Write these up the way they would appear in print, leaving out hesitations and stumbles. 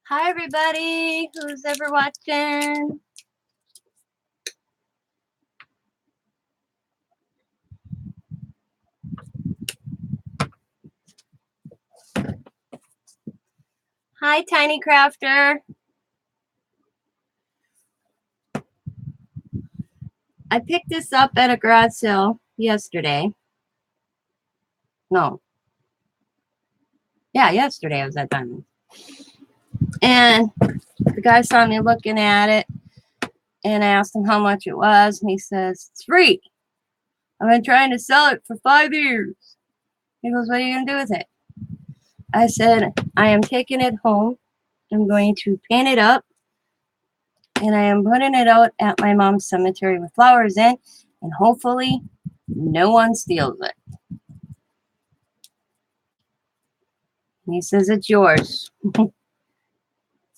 Hi, everybody who's ever watching. Hi, Tiny Crafter. I picked this up at a garage sale yesterday. No. Yeah, yesterday I was at Diamond. And the guy saw me looking at it, and I asked him how much it was, and he says, it's free. I've been trying to sell it for 5 years. He goes, what are you going to do with it? I said, I am taking it home. I'm going to paint it up, and I am putting it out at my mom's cemetery with flowers in, and hopefully no one steals it. And he says, it's yours.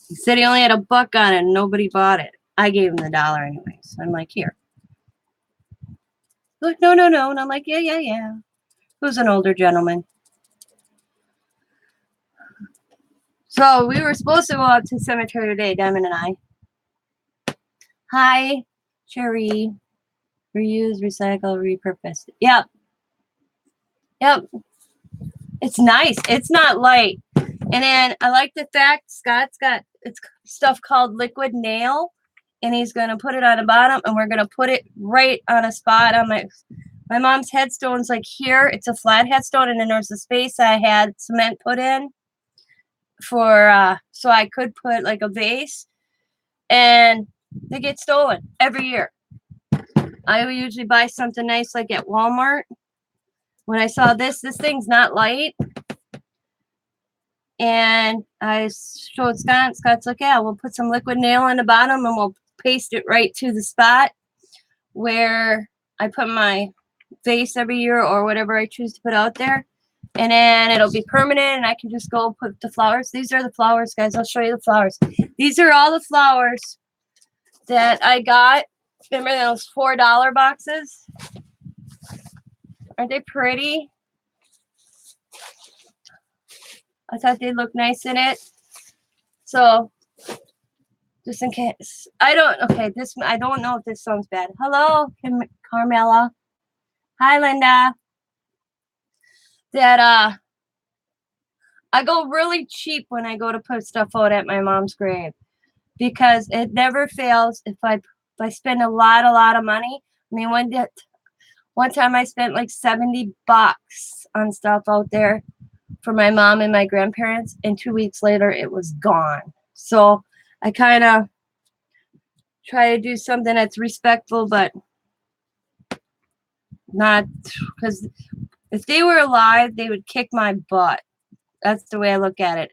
He said he only had $1 on it and nobody bought it. I gave him the $1 anyway. So I'm like, here. Look, no. And I'm like, yeah. Who's an older gentleman? So we were supposed to go out to the cemetery today, Diamond and I. Hi, Cherry. Reuse, recycle, repurpose. Yep. It's nice. It's not light. And then I like the fact Scott's got it's stuff called liquid nail, and he's gonna put it on the bottom, and we're gonna put it right on a spot on my mom's headstone's like here. It's a flat headstone, and then there's a space I had cement put in for so I could put like a vase, and they get stolen every year. I usually buy something nice like at Walmart. When I saw this thing's not light. And I showed Scott. Scott's like, yeah, we'll put some liquid nail on the bottom and we'll paste it right to the spot where I put my vase every year or whatever I choose to put out there. And then it'll be permanent and I can just go put the flowers. These are the flowers, guys. I'll show you the flowers. These are all the flowers that I got. Remember those $4 boxes? Aren't they pretty? I thought they'd look nice in it. So just in case. I don't know if this sounds bad. Hello, Carmela. Hi, Linda. That I go really cheap when I go to put stuff out at my mom's grave because it never fails if I spend a lot of money. I mean, one time I spent like $70 on stuff out there for my mom and my grandparents, and 2 weeks later it was gone. So I kind of try to do something that's respectful, but not because if they were alive, they would kick my butt. That's the way I look at it.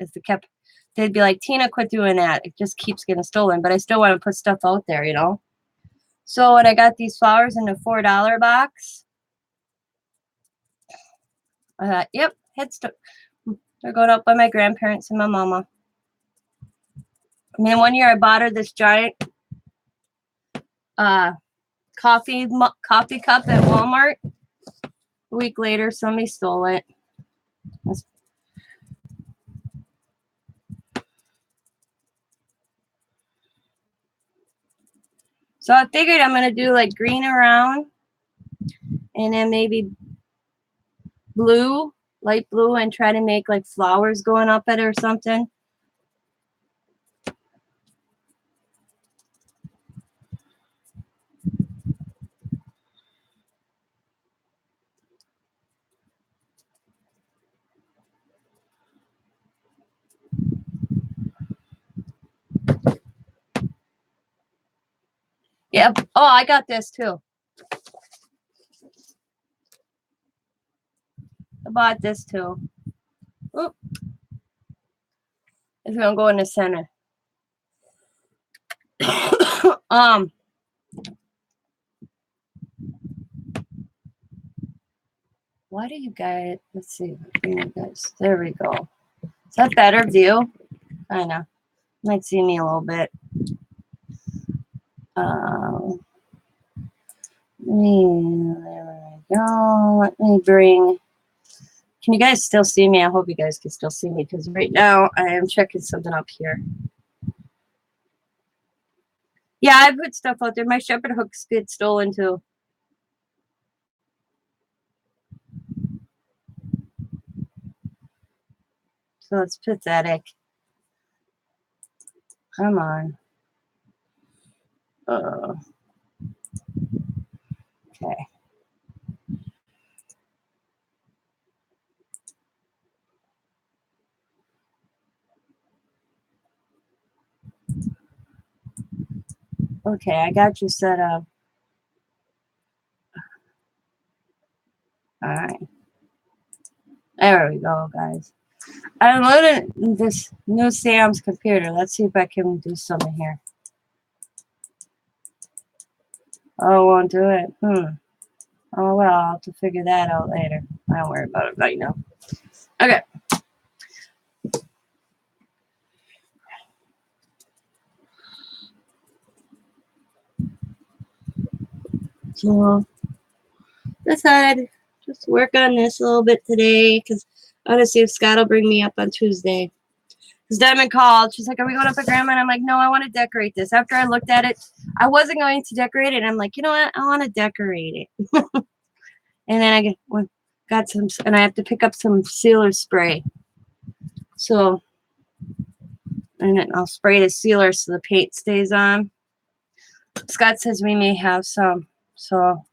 They'd be like, Tina, quit doing that. It just keeps getting stolen. But I still want to put stuff out there, you know. So when I got these flowers in a $4 box, I thought, yep, headstone. They're going up by my grandparents and my mama. I mean, one year I bought her this giant coffee cup at Walmart. A week later, somebody stole it. So I figured I'm going to do like green around and then maybe blue, light blue, and try to make like flowers going up it or something. Yep. Oh, I got this too. I bought this too. Oop. It's gonna go in the center. Why do you guys? Let's see. There we go. Is that better view? I know. Might see me a little bit. There we go. Let me bring Can you guys still see me? I hope you guys can still see me because right now I am checking something up here. Yeah, I put stuff out there. My shepherd hooks get stolen too. So it's pathetic. Come on. Okay. Okay, I got you set up. All right. There we go, guys. I'm loading this new Sam's computer. Let's see if I can do something here. Oh, it won't do it. Oh, well, I'll have to figure that out later. I don't worry about it right now. Okay. So, decided just work on this a little bit today because I want to see if Scott will bring me up on Tuesday. Because Diamond called. She's like, are we going up at Grandma? And I'm like, no, I want to decorate this. After I looked at it, I wasn't going to decorate it. And I'm like, you know what? I want to decorate it. And then I got some, and I have to pick up some sealer spray. So, and then I'll spray the sealer so the paint stays on. Scott says we may have some. So,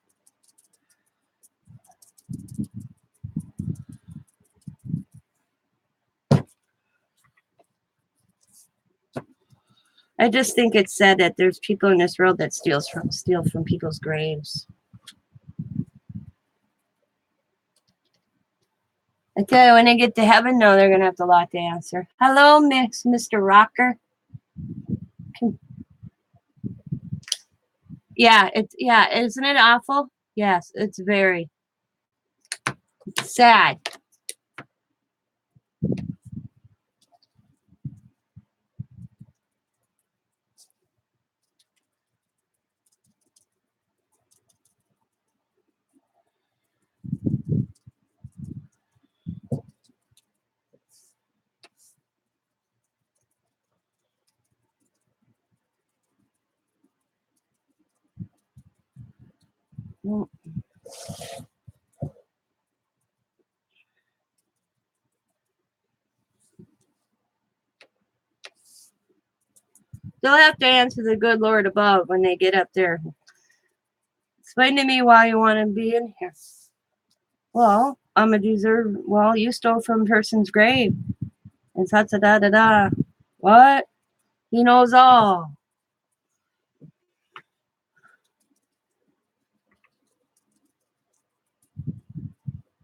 I just think it's sad that there's people in this world that steal from people's graves. I tell you, when they get to heaven, no, they're gonna have to lock the answer. Hello, Mr. Rocker. Yeah, isn't it awful? Yes, it's very sad. They'll have to answer the good Lord above when they get up there. Explain to me why you want to be in here. Well, I'm a deserve. Well, you stole from a person's grave. And da da da. What? He knows all.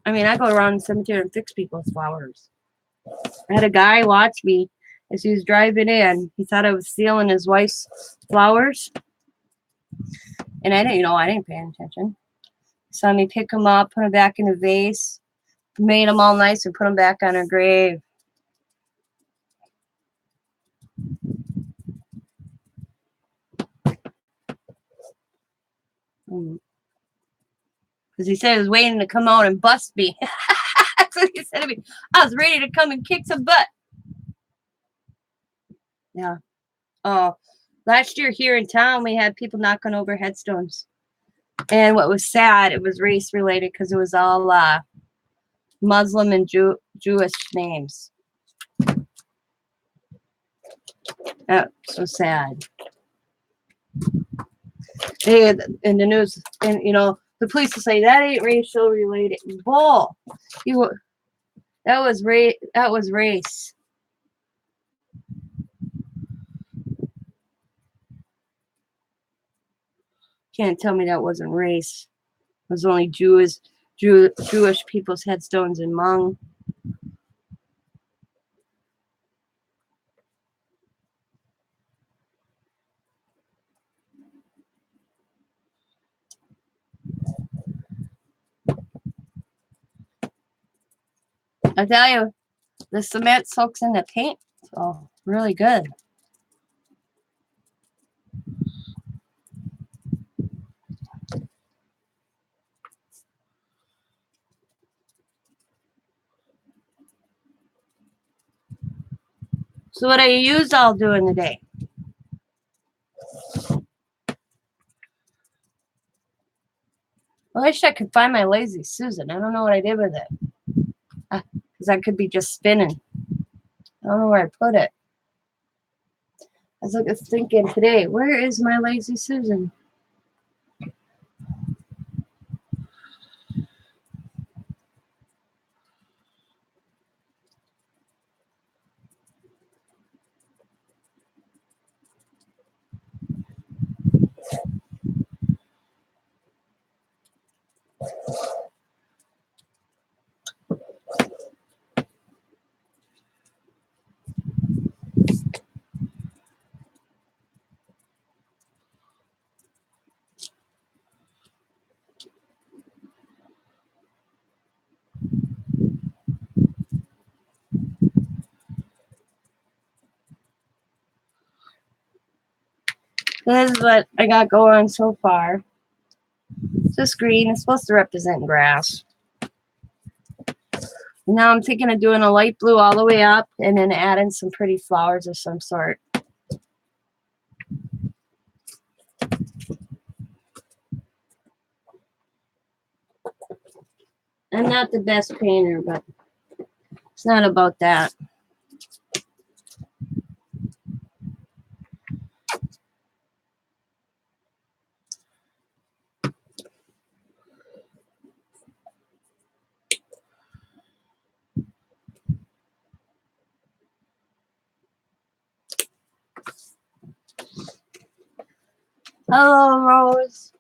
I mean, I go around the cemetery and fix people's flowers. I had a guy watch me as he was driving in. He thought I was stealing his wife's flowers. And I didn't pay attention. Saw me pick them up, put them back in a vase, made them all nice and put them back on her grave. Because he said he was waiting to come out and bust me. That's what he said to me. I was ready to come and kick some butt. Yeah. Oh, last year here in town, we had people knocking over headstones. And what was sad, it was race related because it was all Muslim and Jewish names. That's so sad. They, in the news, and the police will say that ain't racial related. Bull. That was race. Can't tell me that wasn't race. It was only Jewish people's headstones in Hmong. I tell you, the cement soaks in the paint. So really good. So what I used all during the day. I wish I could find my Lazy Susan. I don't know what I did with it. Because I could be just spinning. I don't know where I put it. I was thinking today, where is my Lazy Susan? This is what I got going so far. This green is supposed to represent grass. Now I'm thinking of doing a light blue all the way up and then adding some pretty flowers of some sort. I'm not the best painter, but it's not about that. Hello, Rose.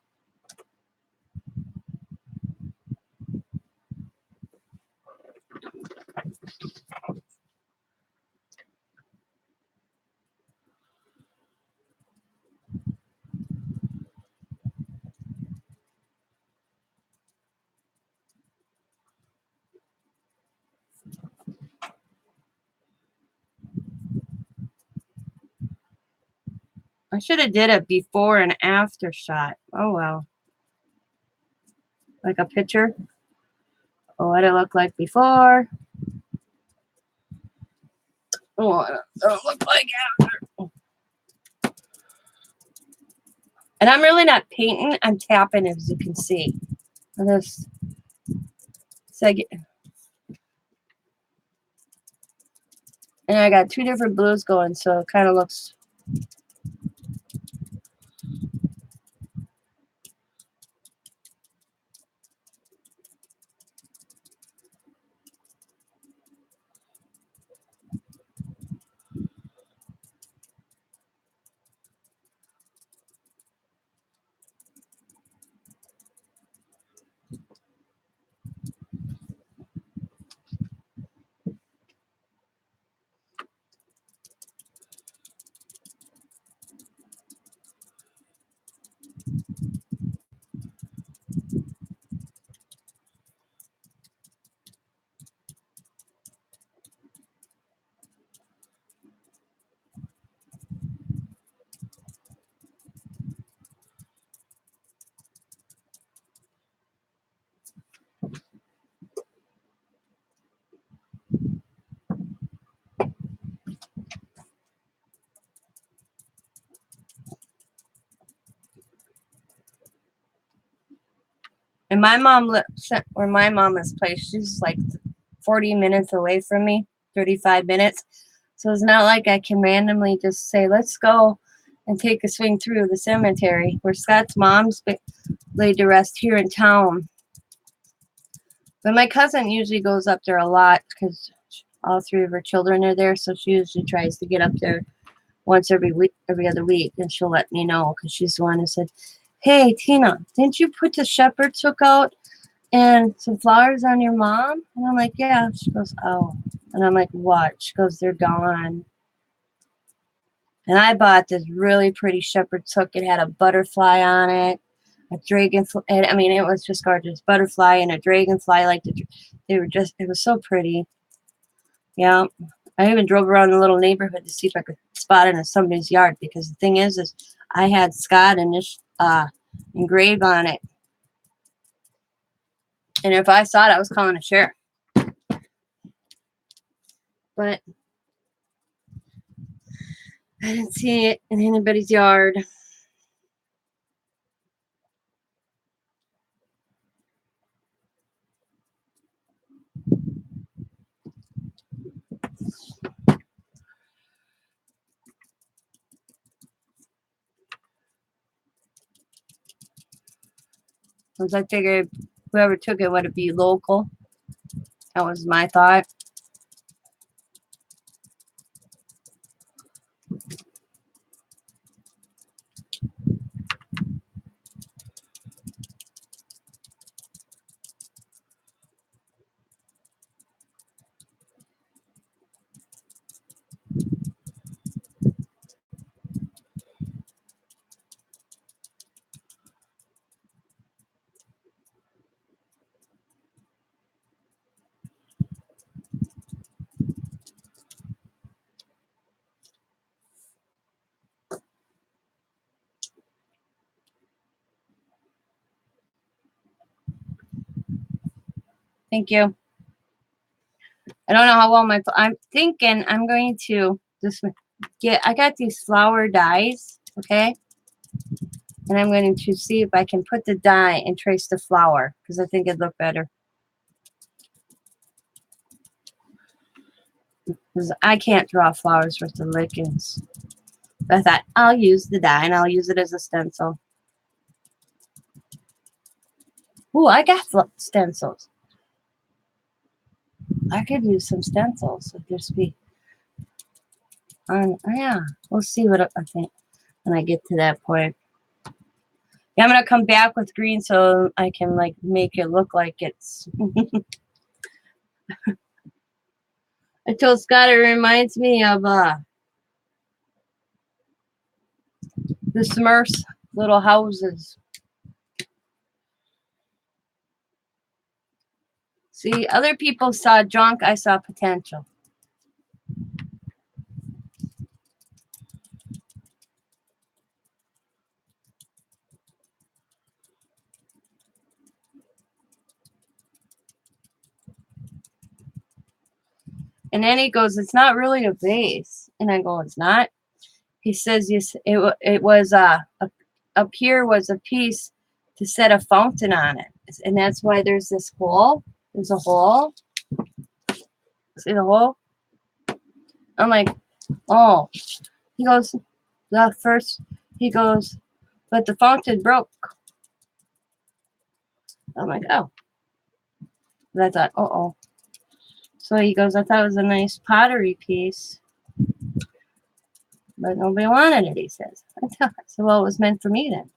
I should have did a before and after shot. Oh, well. Like a picture. Oh, what it looked like before. Oh, what it looked like after. And I'm really not painting. I'm tapping, as you can see. This second. And I got two different blues going, so it kind of looks... And my mom lives where my mom is placed. She's like 40 minutes away from me, 35 minutes. So it's not like I can randomly just say, let's go and take a swing through the cemetery where Scott's mom's laid to rest here in town. But my cousin usually goes up there a lot because all three of her children are there. So she usually tries to get up there once every week, every other week. And she'll let me know because she's the one who said, hey, Tina, didn't you put the shepherd's hook out and some flowers on your mom? And I'm like, yeah. She goes, oh. And I'm like, what? She goes, they're gone. And I bought this really pretty shepherd's hook. It had a butterfly on it, a dragonfly. I mean, it was just gorgeous. Butterfly and a dragonfly. Like they were just, it was so pretty. Yeah. I even drove around the little neighborhood to see if I could spot it in somebody's yard because the thing is I had Scott and this engraved on it. And if I saw it, I was calling a sheriff. But I didn't see it in anybody's yard. Because I figured whoever took it would be local. That was my thought. Thank you. I don't know how well I'm thinking I'm going to just I got these flower dyes, okay? And I'm going to see if I can put the dye and trace the flower because I think it'd look better. Because I can't draw flowers with the lichens. But I thought I'll use the dye and I'll use it as a stencil. Ooh, I got stencils. I could use some stencils if there's be. Oh yeah, we'll see what I think when I get to that point. Yeah, I'm gonna come back with green so I can like make it look like it's. I told Scott it reminds me of the Smurfs little houses. See, other people saw junk, I saw potential. And then he goes, "It's not really a vase." And I go, "It's not." He says, "Yes, it was up here was a piece to set a fountain on it, and that's why there's this hole. There's a hole. See the hole?" I'm like, "Oh." He goes, "The first." He goes, "But the fountain broke." I'm like, "Oh." And I thought, "Uh-oh." So he goes, "I thought it was a nice pottery piece, but nobody wanted it," he says. I said, "Well, it was meant for me then."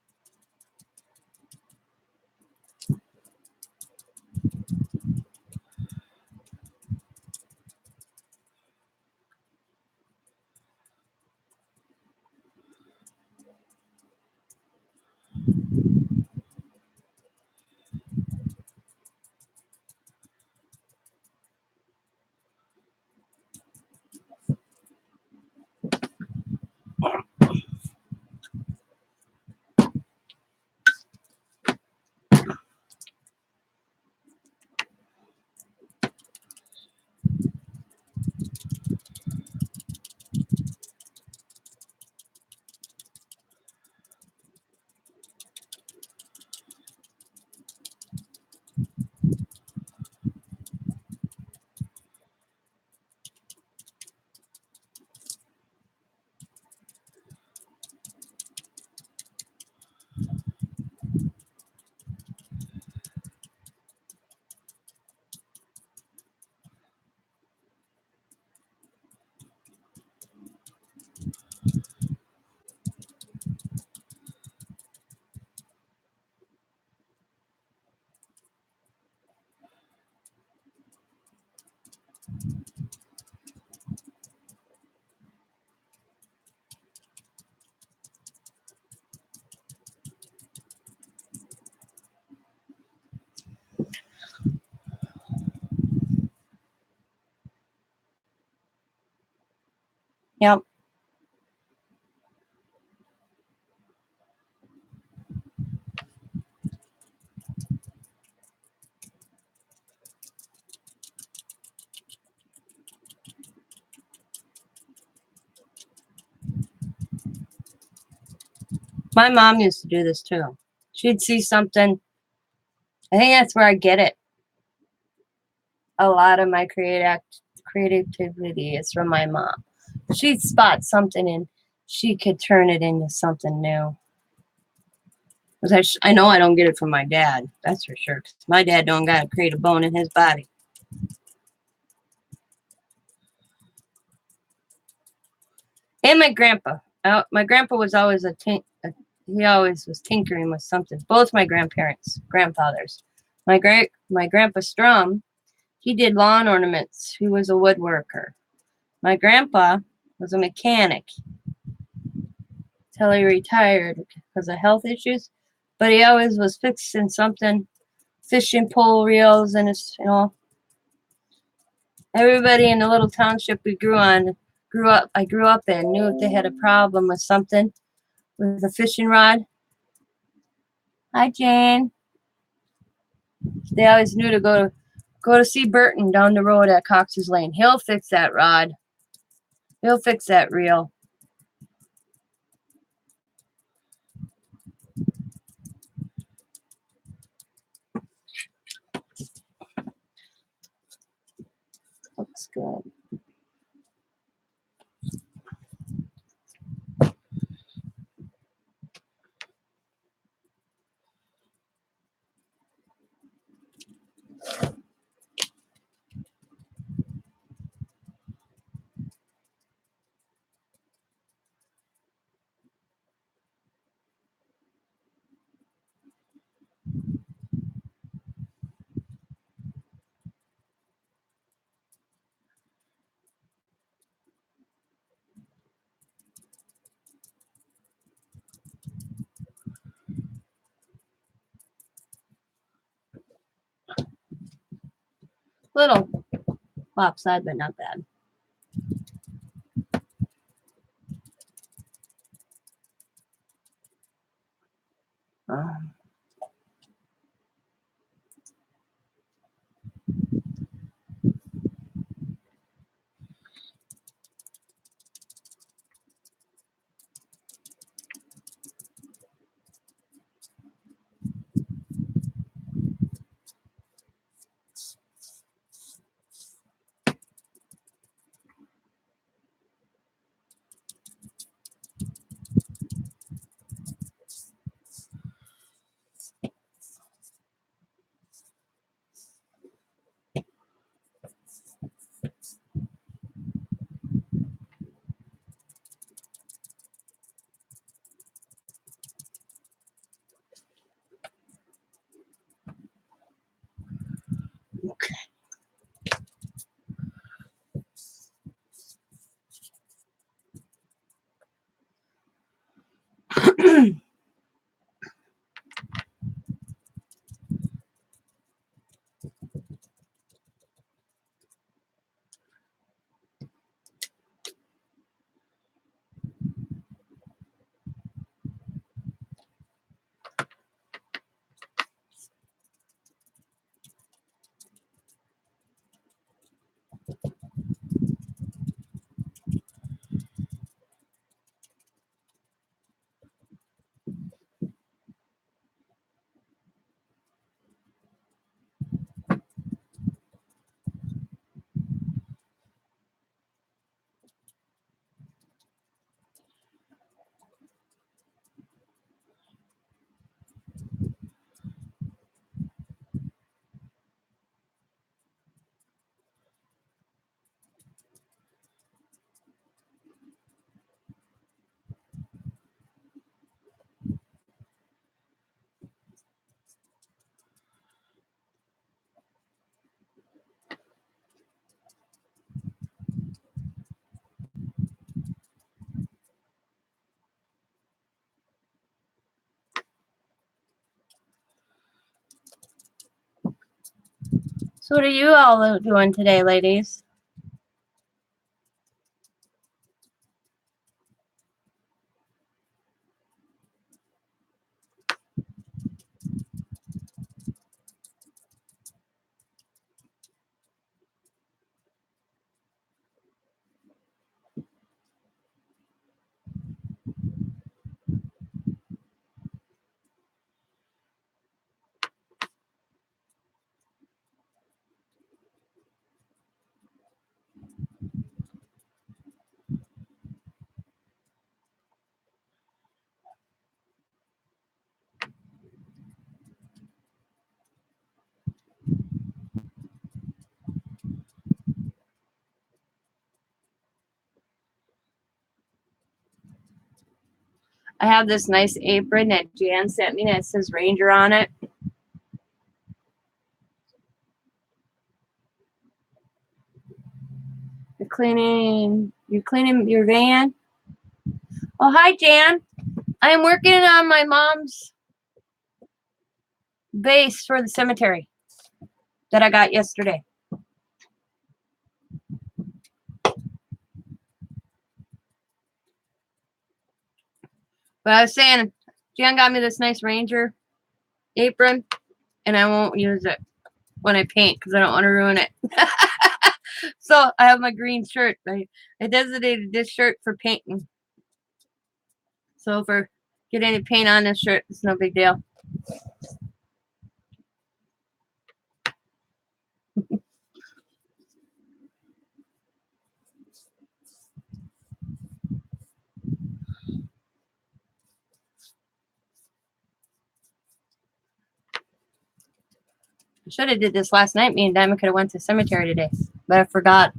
Yep. My mom used to do this too. She'd see something. I think that's where I get it. A lot of my creativity is from my mom. She'd spot something and she could turn it into something new. 'Cause I know I don't get it from my dad. That's for sure. 'Cause my dad don't got a creative bone in his body. And my grandpa. My grandpa was always he always was tinkering with something. Both my grandfathers. My grandpa Strum, he did lawn ornaments. He was a woodworker. My grandpa was a mechanic till he retired because of health issues. But he always was fixing something, fishing pole reels, and everybody in the little township we I grew up in, knew if they had a problem with something with a fishing rod. Hi, Jane. They always knew to go to see Burton down the road at Cox's Lane. He'll fix that rod. He'll fix that reel. Looks good. Little lopsided, but not bad. Um, so what are you all doing today, ladies? I have this nice apron that Jan sent me that says Ranger on it. You're cleaning your van? Oh, hi, Jan. I'm working on my mom's base for the cemetery that I got yesterday. But I was saying, Jan got me this nice Ranger apron, and I won't use it when I paint because I don't want to ruin it. So I have my green shirt. I designated this shirt for painting. So if I get any paint on this shirt, it's no big deal. I should have did this last night. Me and Diamond could have went to the cemetery today, but I forgot.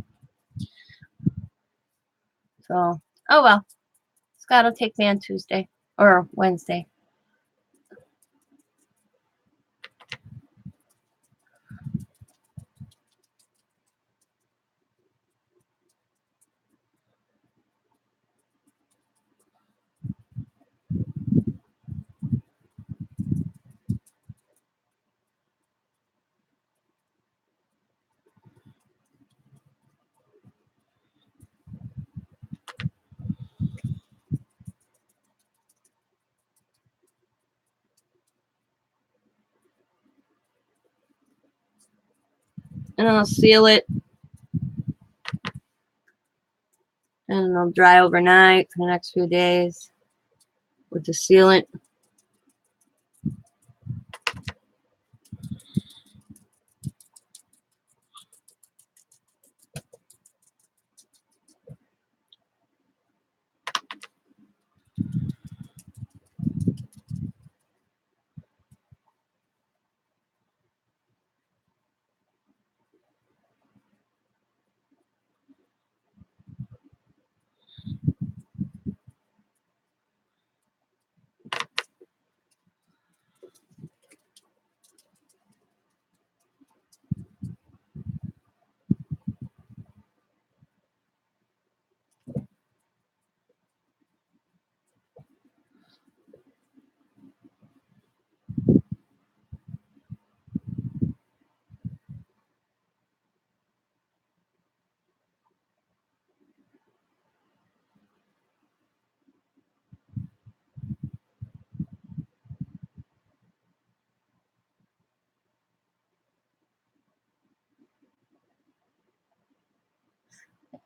So, oh well. Scott will take me on Tuesday or Wednesday. And I'll seal it. And it'll dry overnight for the next few days with the sealant.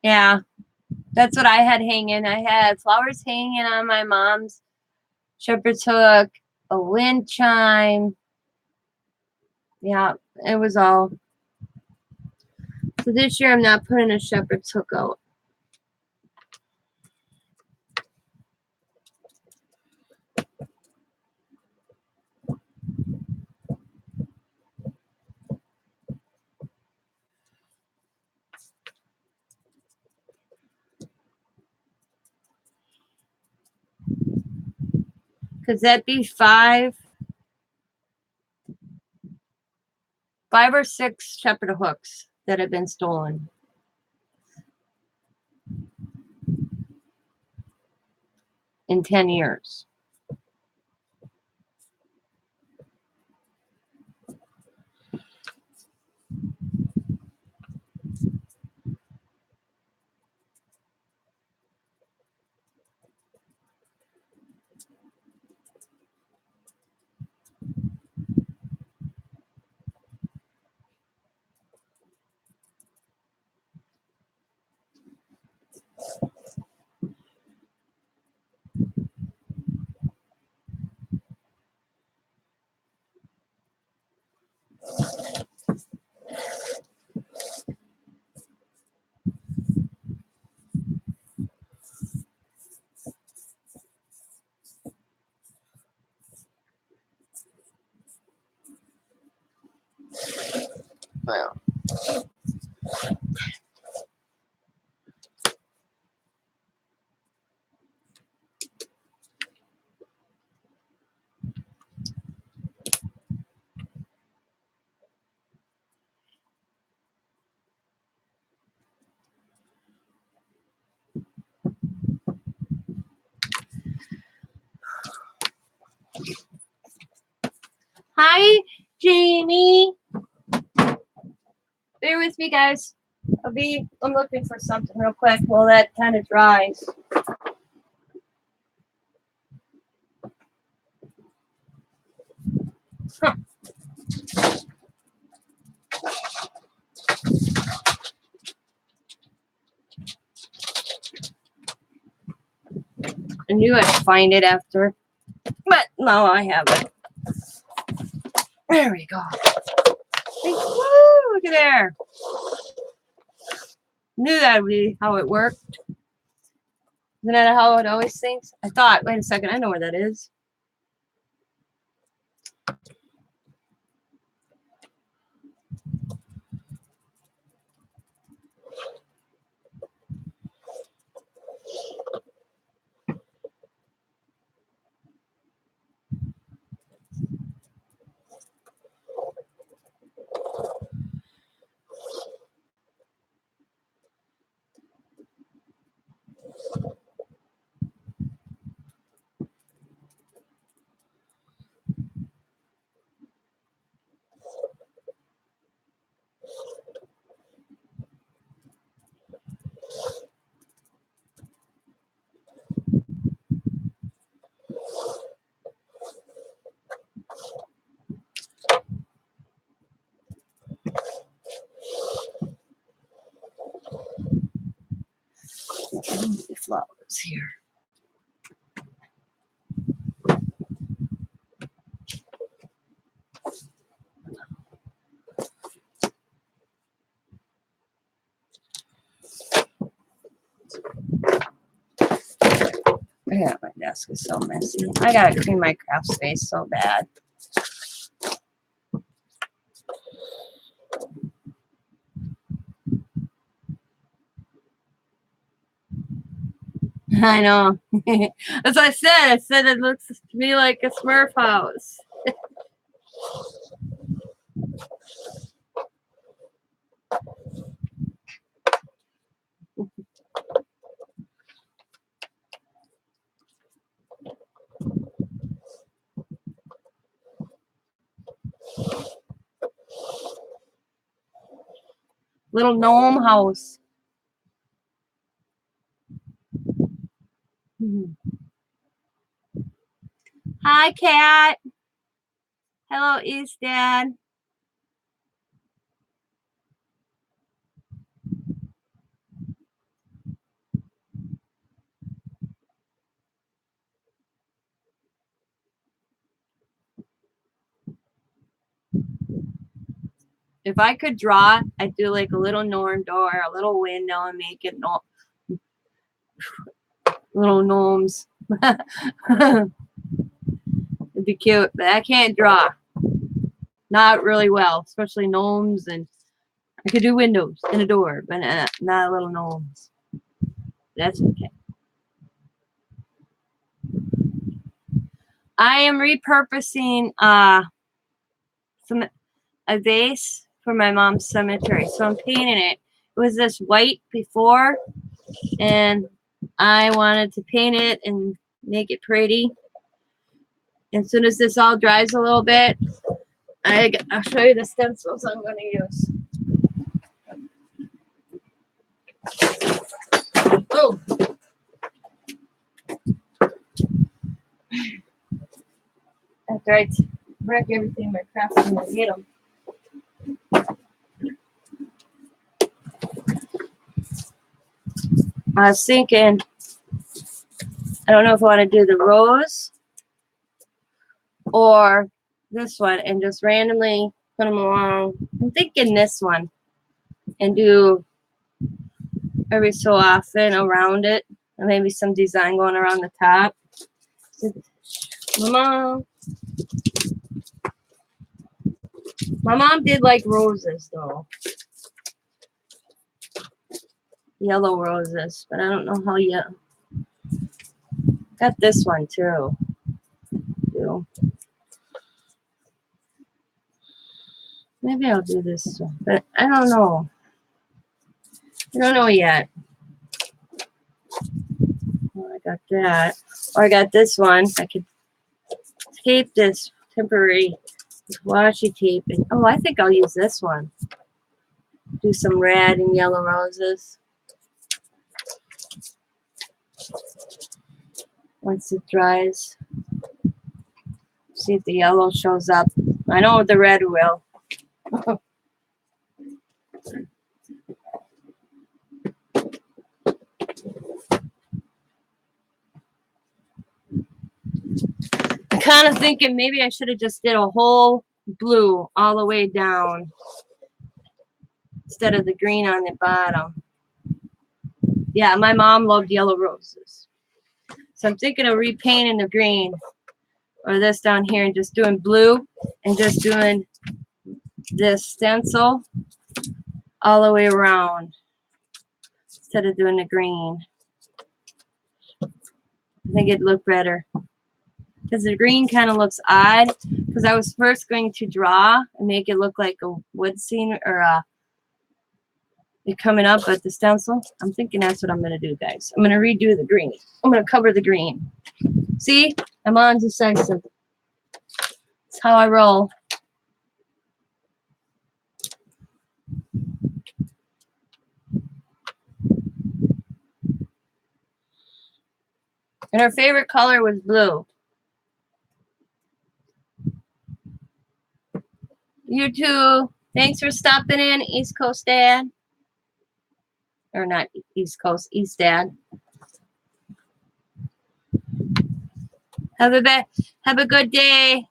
Yeah, that's what I had hanging. I had flowers hanging on my mom's shepherd's hook, a wind chime. Yeah, it was all. So this year I'm not putting a shepherd's hook out. Could that be five or six shepherd hooks that have been stolen? In 10 years. Well, Hi, Jamie. Bear with me, guys. I'm looking for something real quick while that kind of dries. Huh. I knew I'd find it after, but now I have it. There we go. Woo, look at there. Knew that would be how it worked. Isn't that how it always thinks? I thought, wait a second, I know where that is. The flowers here. Yeah, my desk is so messy. I gotta clean my craft space so bad. I know. As I said it looks to me like a Smurf house. Little gnome house. Hi, Cat. Hello, Easton. If I could draw, I'd do like a little Norm door, a little window, and make it little gnomes. It'd be cute, but I can't draw. Not really well, especially gnomes, and I could do windows and a door, but not little gnomes. That's okay. I am repurposing a vase for my mom's cemetery, so I'm painting it. It was this white before, and I wanted to paint it and make it pretty. As soon as this all dries a little bit, I'll show you the stencils I'm going to use. Oh. After I wreck everything, my crafts, I'm going to get them. I was thinking, I don't know if I want to do the rose or this one and just randomly put them along. I'm thinking this one and do every so often around it, and maybe some design going around the top. My mom did like roses though, yellow roses, but I don't know how yet. Got this one too. Maybe I'll do this one, but I don't know. I don't know yet. Oh, I got that. Or I got this one. I could tape this temporary washi tape. And, oh, I think I'll use this one. Do some red and yellow roses. Once it dries. See if the yellow shows up. I know the red will. I'm kind of thinking maybe I should have just did a whole blue all the way down instead of the green on the bottom. Yeah, my mom loved yellow roses. So I'm thinking of repainting the green or this down here and just doing blue and just doing this stencil all the way around instead of doing the green. I think it'd look better. Because the green kind of looks odd. Because I was first going to draw and make it look like a wood scene or it coming up at the stencil. I'm thinking that's what I'm going to do, guys. I'm going to redo the green. I'm going to cover the green. See? I'm on decisive. That's how I roll. And her favorite color was blue. You too. Thanks for stopping in, East Coast Dad. Or not East Coast, East Dad. Have a good day.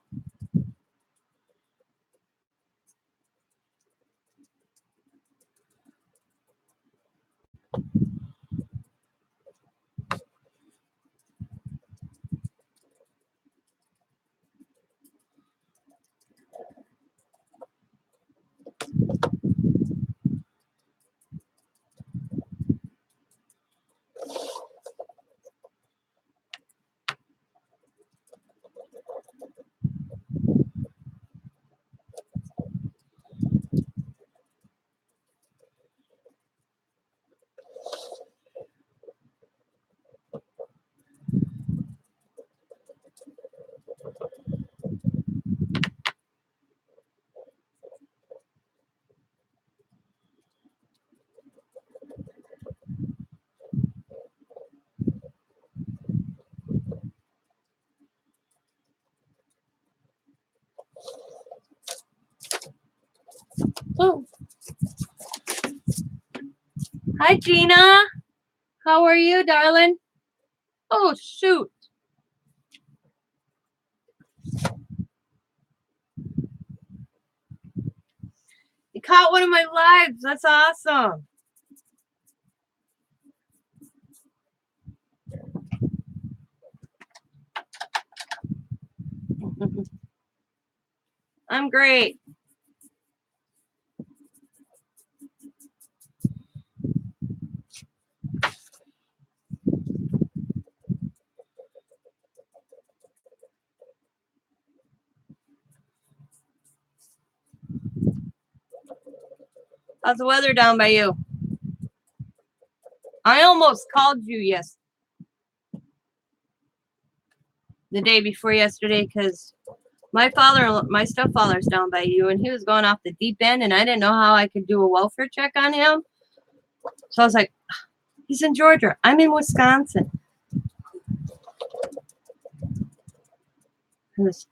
Oh. Hi, Gina. How are you, darling? Oh, shoot. You caught one of my lives. That's awesome. I'm great. How's the weather down by you? I almost called you the day before yesterday because my stepfather's down by you and he was going off the deep end and I didn't know how I could do a welfare check on him. So I was like, he's in Georgia. I'm in Wisconsin.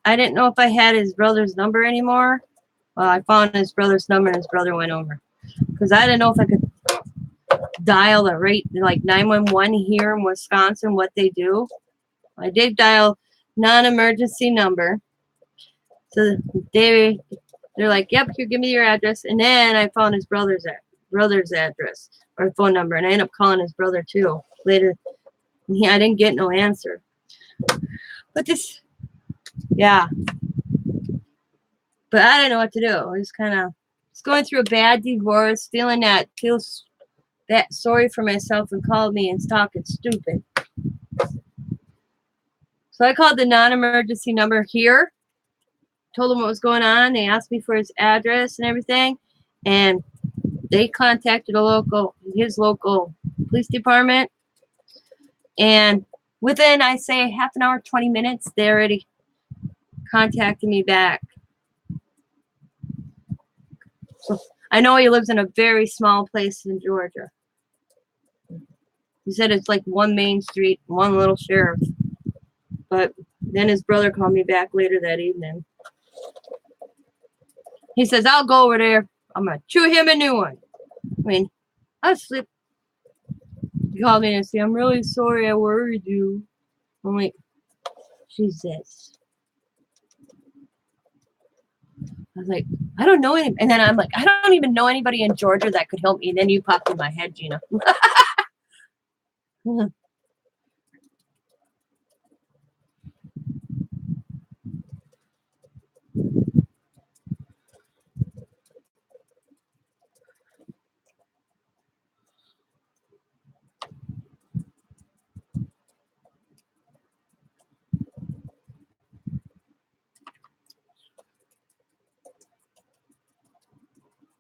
I didn't know if I had his brother's number anymore. Well, I found his brother's number and his brother went over. Because I didn't know if I could dial the rate, like 911 here in Wisconsin, what they do. I did dial non-emergency number. So they're like, yep, you give me your address. And then I found his brother's address or phone number. And I ended up calling his brother too later. I didn't get no answer. But yeah. But I didn't know what to do. I was kind of going through a bad divorce, feeling that sorry for myself and called me and talking stupid. So I called the non-emergency number here, told them what was going on. They asked me for his address and everything. And they contacted his local police department. And within, I say, half an hour, 20 minutes, they already contacted me back. So I know he lives in a very small place in Georgia. He said it's like one main street, one little sheriff. But then his brother called me back later that evening. He says, I'll go over there. I'm going to chew him a new one. I mean, I was asleep. He called me and said, I'm really sorry I worried you. I'm like, Jesus. I was like, I don't know any. And then I'm like, I don't even know anybody in Georgia that could help me. And then you popped in my head, Gina.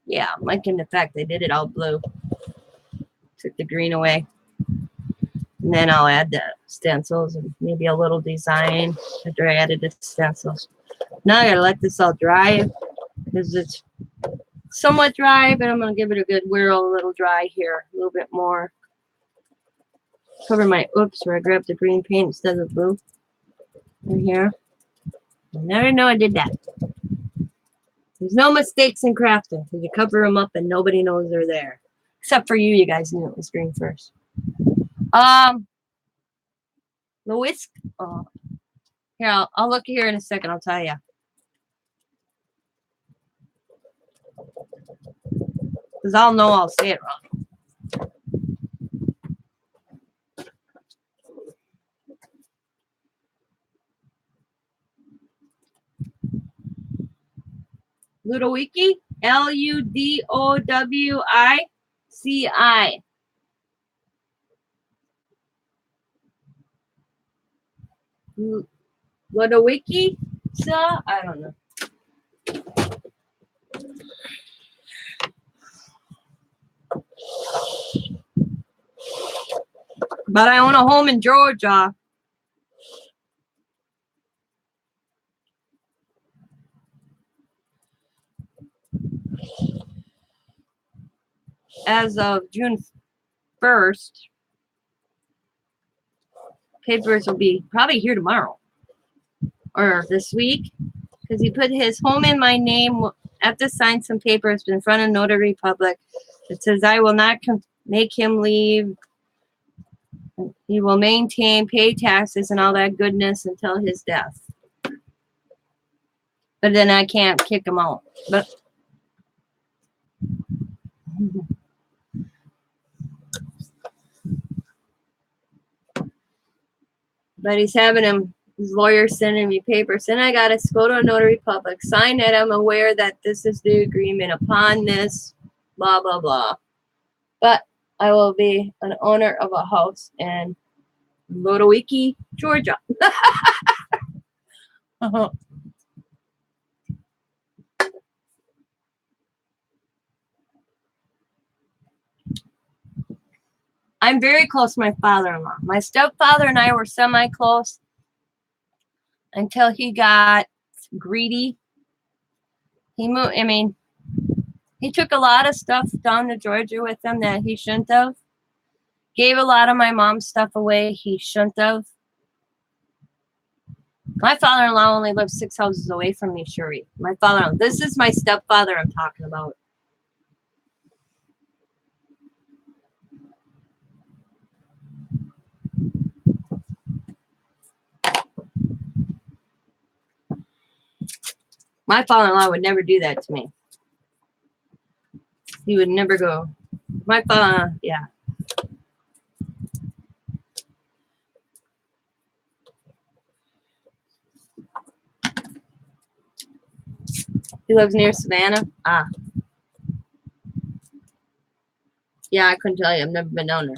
Yeah, like in the fact they did it all blue. Took the green away. And then I'll add the stencils and maybe a little design after I added the stencils. Now I gotta let this all dry because it's somewhat dry, but I'm gonna give it a good whirl, a little dry here, a little bit more. Cover my oops where I grabbed the green paint instead of blue. In here. I never know I did that. There's no mistakes in crafting because you cover them up and nobody knows they're there. Except for you, you guys knew it was green first. The whisk. Oh, here, I'll look here in a second. I'll tell you. Because I'll know I'll say it wrong. Ludowici, Ludowici. Ludowici? I don't know. But I own a home in Georgia. As of June 1st, papers will be probably here tomorrow or this week because he put his home in my name. I have to sign some papers in front of Notary Public. It says I will not make him leave. He will maintain, pay taxes, and all that goodness until his death. But then I can't kick him out. But he's having his lawyer sending me papers. Then I got to go to a Notary Public, sign that I'm aware that this is the agreement upon this, blah, blah, blah. But I will be an owner of a house in Ludowici, Georgia. I'm very close to my father-in-law. My stepfather and I were semi-close until he got greedy. He moved. I mean, he took a lot of stuff down to Georgia with him that he shouldn't have. Gave a lot of my mom's stuff away he shouldn't have. My father-in-law only lives 6 houses away from me, Sherry. My father-in-law. This is my stepfather I'm talking about. My father-in-law would never do that to me. He would never go. My father, yeah. He lives near Savannah. Ah. Yeah, I couldn't tell you. I've never been down there.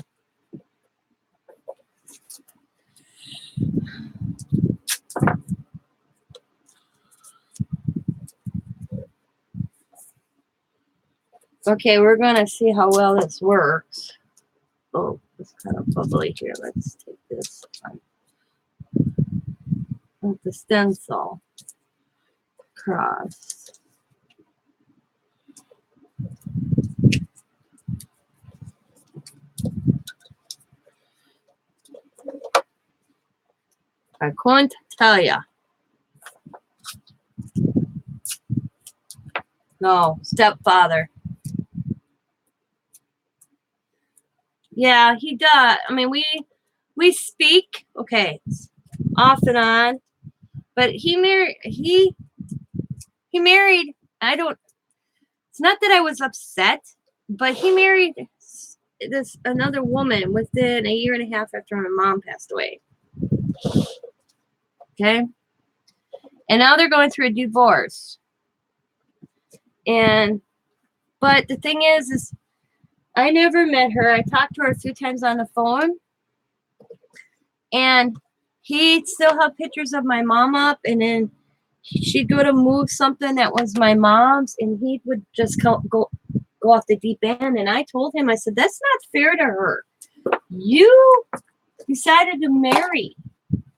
Okay, we're going to see how well this works. Oh, it's kind of bubbly here. Let's take this with the stencil. cross. I couldn't tell ya. No, stepfather. Yeah, he does. I mean, we speak, okay, off and on, but he married. I don't. It's not that I was upset, but he married this another woman within a year and a half after my mom passed away. Okay, and now they're going through a divorce. But the thing is I never met her. I talked to her a few times on the phone, and he'd still have pictures of my mom up, and then she'd go to move something that was my mom's, and he would just go off the deep end. And I told him, I said, that's not fair to her. You decided to marry.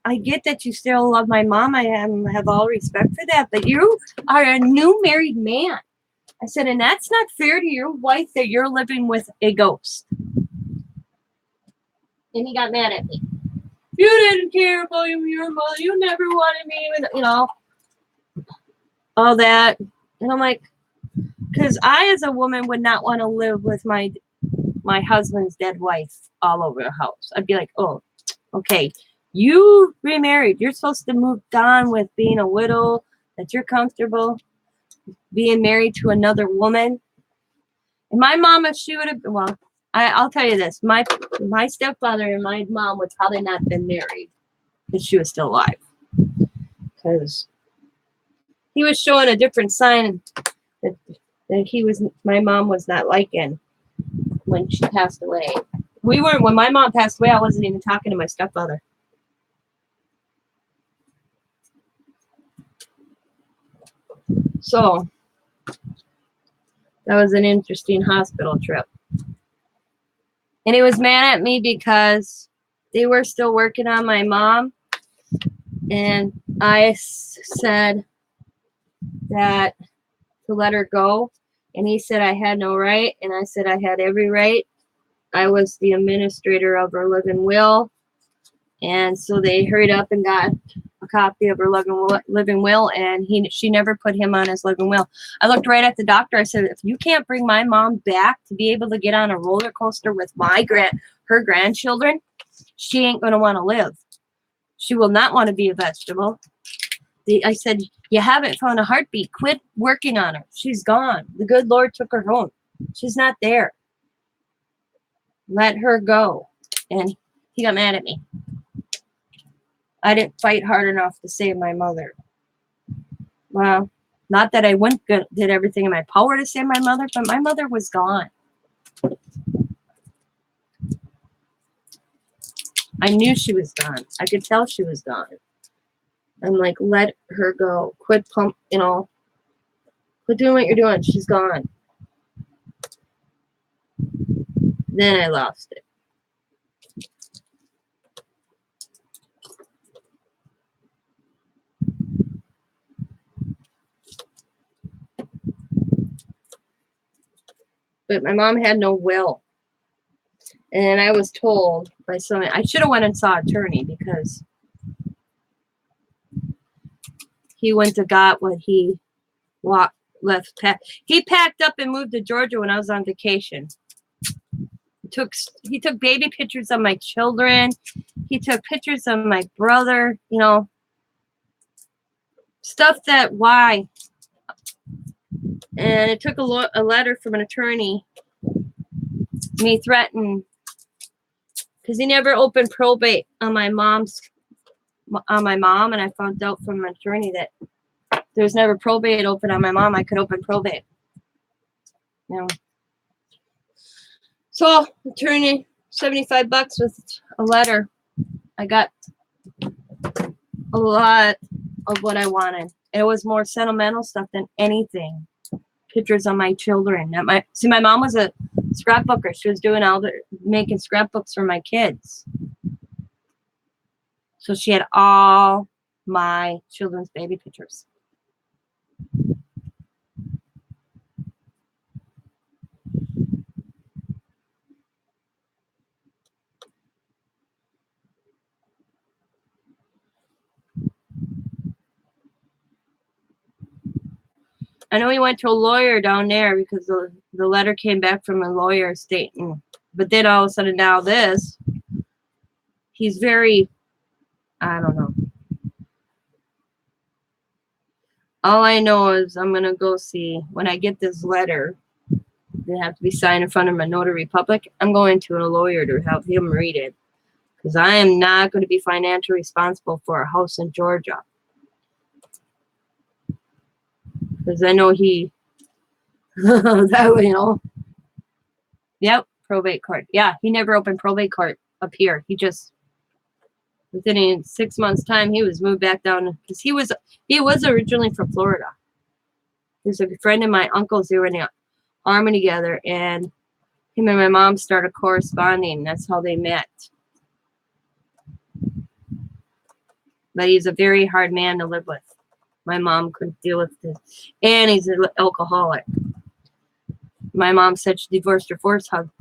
I get that you still love my mom. I have all respect for that, but you are a new married man. I said, and that's not fair to your wife that you're living with a ghost. And he got mad at me. You didn't care about your mother. You never wanted me, all that. And I'm like, because I, as a woman, would not want to live with my husband's dead wife all over the house. I'd be like, oh, okay, you remarried. You're supposed to move on with being a widow, that you're comfortable being married to another woman. And my mom, if she would have, well, I'll tell you this, my stepfather and my mom would probably not have been married if she was still alive. Because he was showing a different sign that my mom was not liking when she passed away. When my mom passed away, I wasn't even talking to my stepfather. So that was an interesting hospital trip. And he was mad at me because they were still working on my mom. And I said that to let her go. And he said I had no right. And I said I had every right. I was the administrator of her living will. And so they hurried up and got a copy of her living will, and she never put him on his living will. I looked right at the doctor. I said, if you can't bring my mom back to be able to get on a roller coaster with her grandchildren, she ain't going to want to live. She will not want to be a vegetable. I said, you haven't found a heartbeat. Quit working on her. She's gone. The good Lord took her home. She's not there. Let her go. And he got mad at me. I didn't fight hard enough to save my mother. Well, not that I did everything in my power to save my mother, but my mother was gone. I knew she was gone. I could tell she was gone. I'm like, let her go. Quit quit doing what you're doing. She's gone. Then I lost it. But my mom had no will. And I was told by someone, I should have went and saw an attorney because he went to got what he he packed up and moved to Georgia when I was on vacation. He took baby pictures of my children. He took pictures of my brother, stuff that why. And it took a letter from an attorney. Me threatened because he never opened probate on my mom, and I found out from an attorney that there's never probate open on my mom. I could open probate. So attorney, $75 with a letter. I got a lot of what I wanted. It was more sentimental stuff than anything. Pictures of my children. My mom was a scrapbooker. She was doing making scrapbooks for my kids. So she had all my children's baby pictures. I know he went to a lawyer down there because the letter came back from a lawyer stating, but then all of a sudden now this, he's very, I don't know. All I know is I'm going to go see, when I get this letter, they have to be signed in front of a notary public. I'm going to a lawyer to help him read it because I am not going to be financially responsible for a house in Georgia. Because I know he, that way, you know. Yep, probate court. Yeah, he never opened probate court up here. He just, within 6 months' time, he was moved back down because he was originally from Florida. He was a friend of my uncle's. They were in the army together, and him and my mom started corresponding. That's how they met. But he's a very hard man to live with. My mom couldn't deal with this, and he's an alcoholic. My mom said she divorced her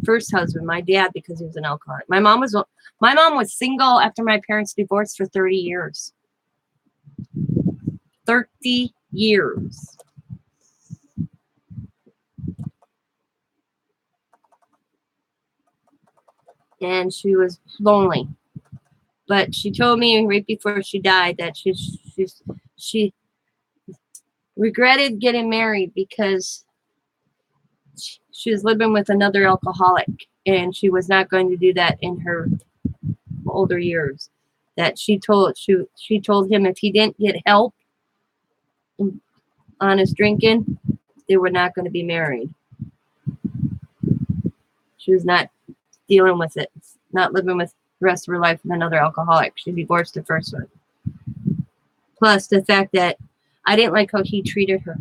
first husband, my dad, because he was an alcoholic. My mom was single after my parents divorced for 30 years. 30 years. And she was lonely. But she told me right before she died that she regretted getting married because she was living with another alcoholic, and she was not going to do that in her older years. That she told him if he didn't get help on his drinking, they were not going to be married. She was not dealing with it, not living with the rest of her life with another alcoholic. She divorced the first one. Plus the fact that I didn't like how he treated her.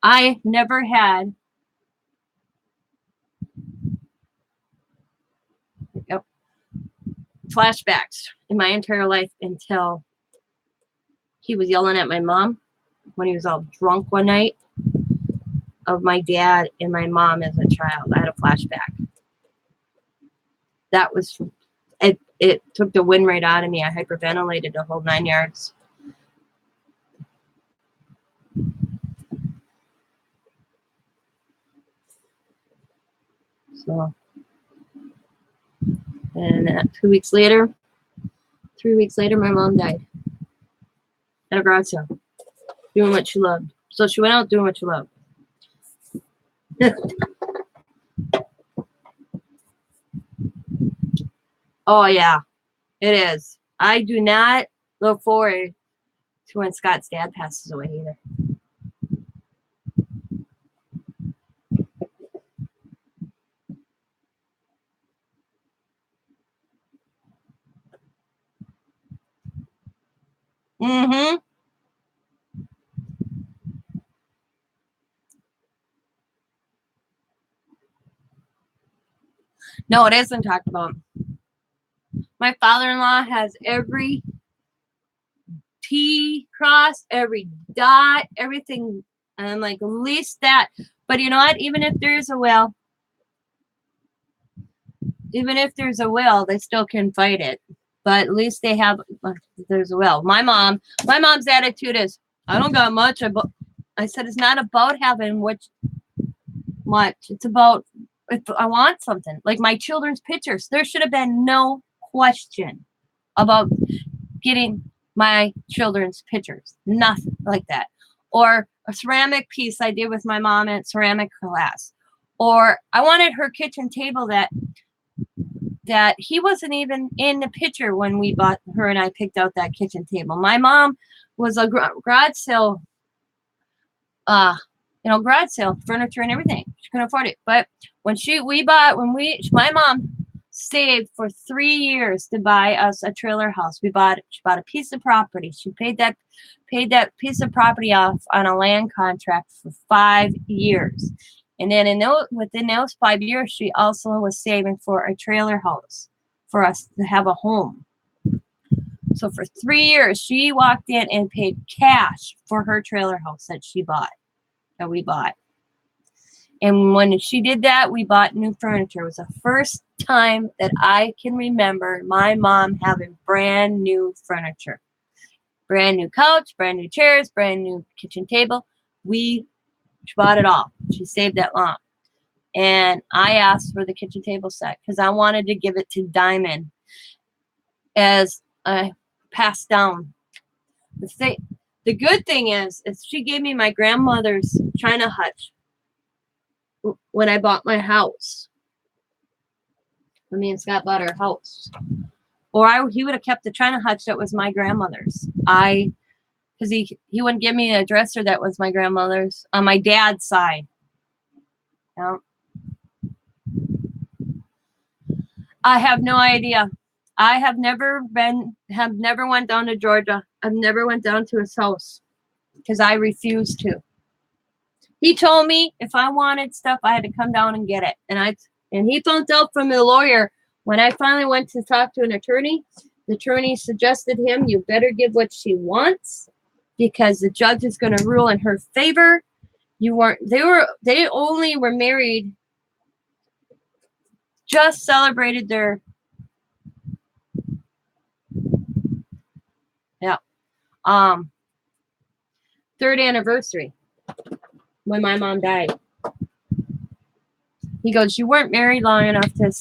I never had flashbacks in my entire life until he was yelling at my mom when he was all drunk one night of my dad and my mom as a child. I had a flashback. That was, it took the wind right out of me. I hyperventilated the whole 9 yards. So, and 3 weeks later, my mom died at a garage sale, doing what she loved. So she went out doing what she loved. Oh yeah, it is. I do not look forward to when Scott's dad passes away either. Mm-hmm. No, it isn't talked about. My father-in-law has every T crossed, every dot, everything. And I'm like, at least that. But you know what? Even if there's a will, they still can fight it. But at least they have, there's a will. My mom's attitude is, I don't got much. I said, it's not about having much. It's about, if I want something. Like my children's pictures. There should have been no question about getting my children's pictures. Nothing like that. Or a ceramic piece I did with my mom at ceramic class. Or I wanted her kitchen table that he wasn't even in the picture when we bought, her and I picked out that kitchen table. My mom was a garage sale, garage sale furniture and everything. She couldn't afford it. But when my mom saved for 3 years to buy us a trailer house. She bought a piece of property. She paid that piece of property off on a land contract for 5 years. And then within those 5 years, she also was saving for a trailer house for us to have a home. So for 3 years, she walked in and paid cash for her trailer house that we bought. And when she did that, we bought new furniture. It was the first time that I can remember my mom having brand new furniture. brand new couch, brand new chairs, brand new kitchen table. She bought it all. She saved that long. And I asked for the kitchen table set because I wanted to give it to Diamond as a passed down. The good thing is she gave me my grandmother's china hutch when I bought my house. When me and Scott bought our house. Or he would have kept the china hutch that was my grandmother's. Because he wouldn't give me a dresser that was my grandmother's on my dad's side. Yeah. I have no idea. I have never went down to Georgia. I've never went down to his house because I refused to. He told me if I wanted stuff, I had to come down and get it. And he found out from the lawyer when I finally went to talk to an attorney. The attorney suggested him, you better give what she wants because the judge is going to rule in her favor. They only were married, just celebrated their third anniversary when my mom died. He goes, you weren't married long enough to,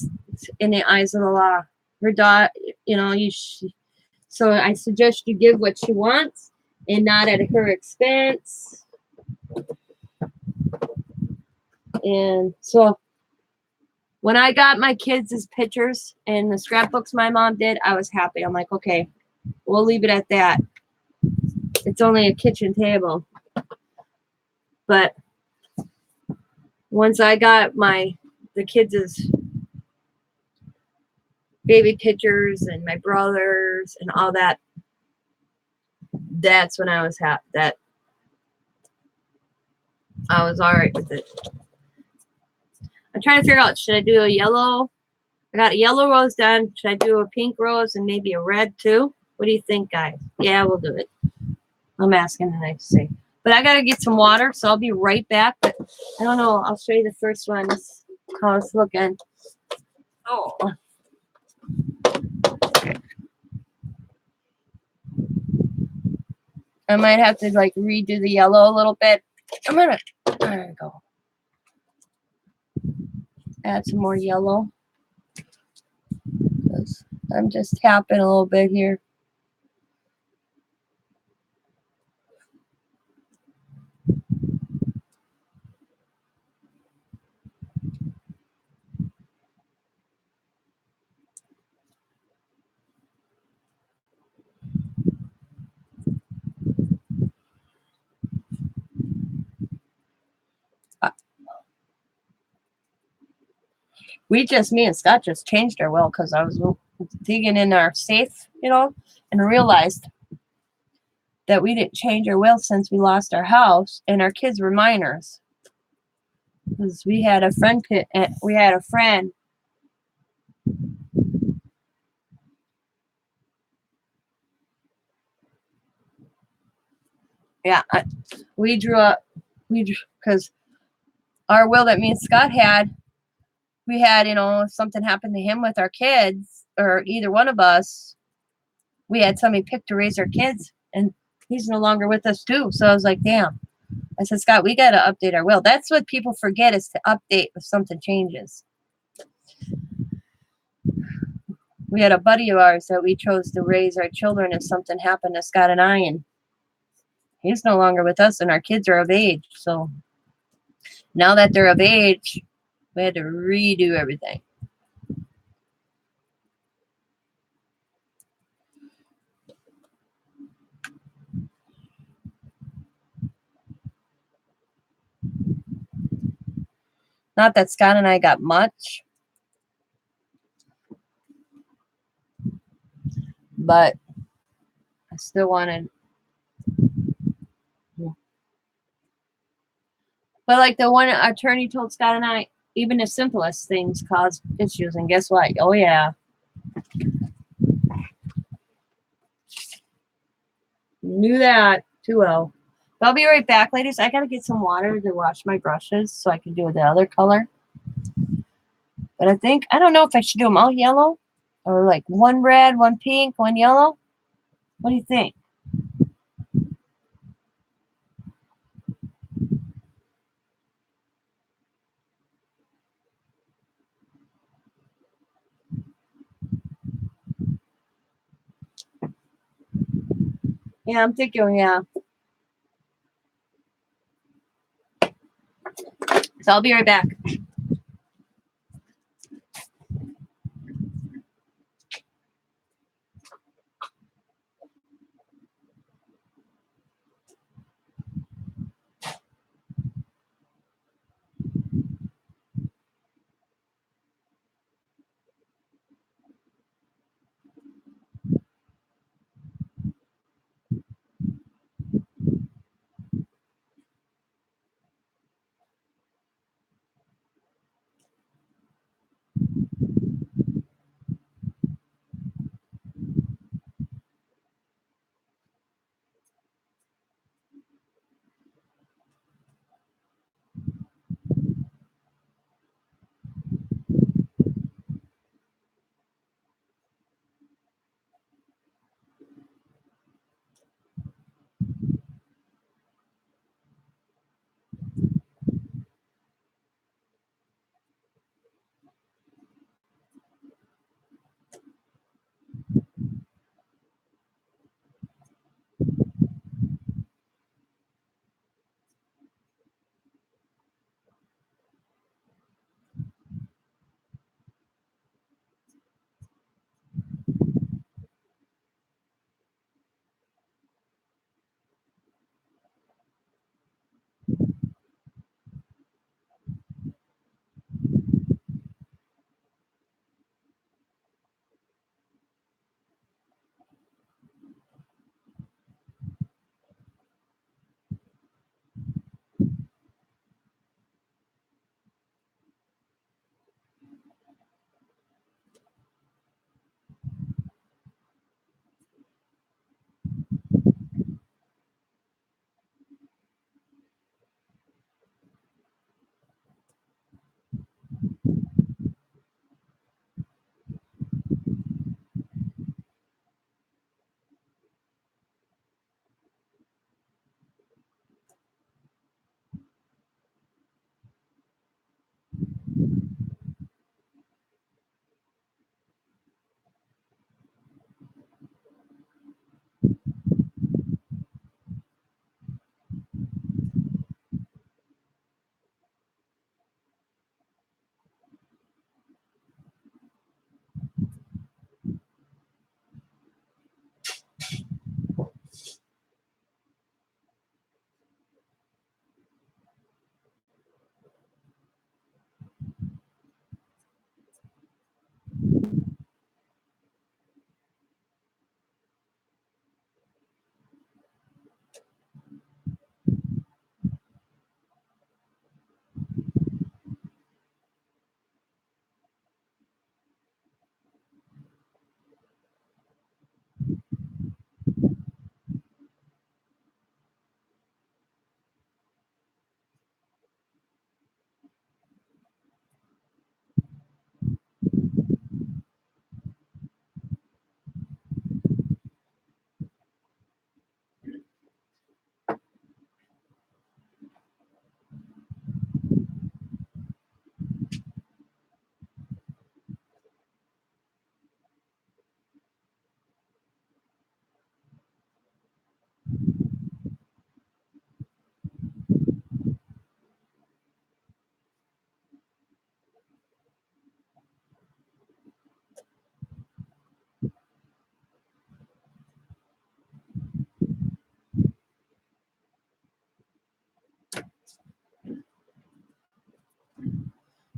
in the eyes of the law. Her daughter, so I suggest you give what she wants and not at her expense. And so when I got my kids' pictures and the scrapbooks my mom did, I was happy. I'm like, okay, we'll leave it at that. It's only a kitchen table. But once I got the kids' baby pictures and my brothers and all that, that's when I was happy. That I was all right with it. I'm trying to figure out, should I do a yellow? I got a yellow rose done. Should I do a pink rose and maybe a red too? What do you think, guys? Yeah, we'll do it. I'm asking and I say. But I got to get some water, so I'll be right back. But I don't know. I'll show you the first one. How it's looking. Oh. I might have to redo the yellow a little bit. There we go. Add some more yellow. I'm just tapping a little bit here. Me and Scott just changed our will because I was digging in our safe, and realized that we didn't change our will since we lost our house and our kids were minors. Because we had a friend. Yeah, we drew up. Because our will that me and Scott had, we had, if something happened to him with our kids or either one of us, we had somebody picked to raise our kids, and he's no longer with us too. So I was like, damn. I said, Scott, we got to update our will. That's what people forget, is to update if something changes. We had a buddy of ours that we chose to raise our children if something happened to Scott and I, and he's no longer with us, and our kids are of age. So now that they're of age, we had to redo everything. Not that Scott and I got much, but I still wanted. But like the one attorney told Scott and I, even the simplest things cause issues. And guess what? Oh, yeah. Knew that too well. But I'll be right back, ladies. I got to get some water to wash my brushes so I can do the other color. But I don't know if I should do them all yellow or like one red, one pink, one yellow. What do you think? Yeah, I'm thinking, yeah. So I'll be right back.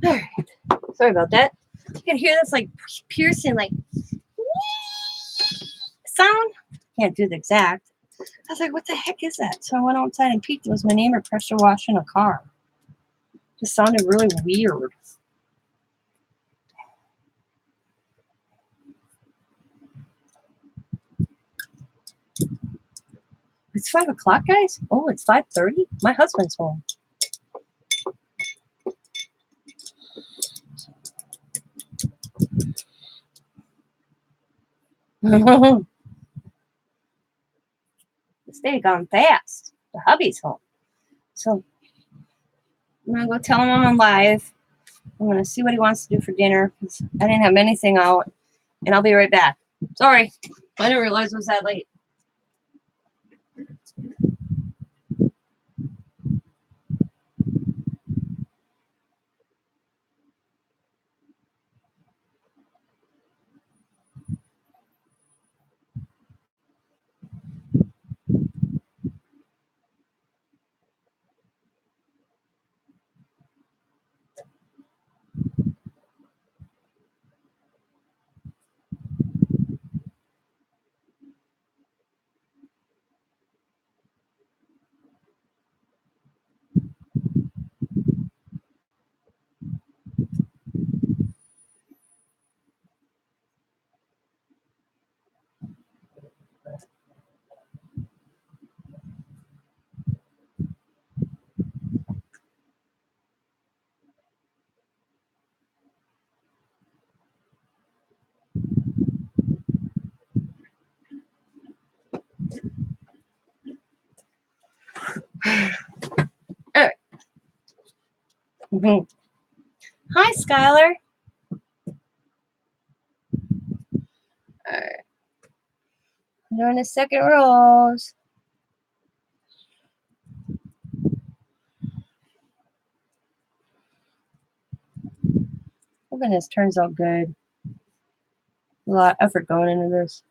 All right. Sorry about that. You can hear this like piercing, like sound. Can't do the exact. I was like, what the heck is that? So I went outside and peeked. It was my neighbor pressure washing a car. Just sounded really weird. It's 5 o'clock, guys. Oh, it's 5:30. My husband's home. This day gone fast. The hubby's home. So I'm gonna go tell him I'm live. I'm gonna see what he wants to do for dinner because I didn't have anything out, and I'll be right back. Sorry, I didn't realize it was that late. Mhm. Hi, Skylar. All right. Doing the second rose. Hoping this turns out good. A lot of effort going into this.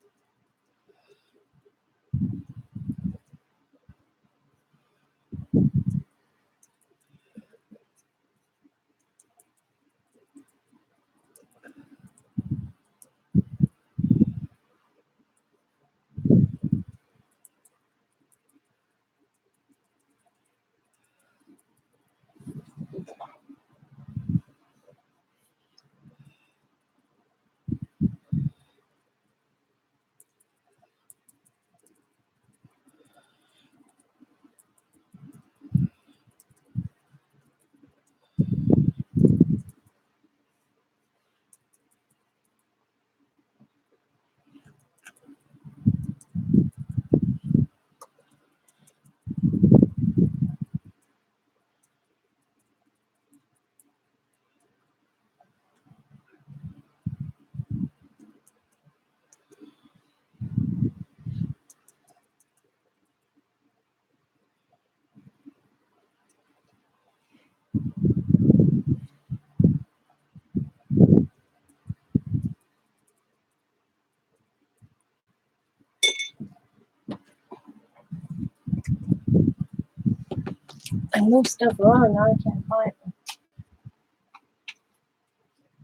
I moved stuff around. Now I can't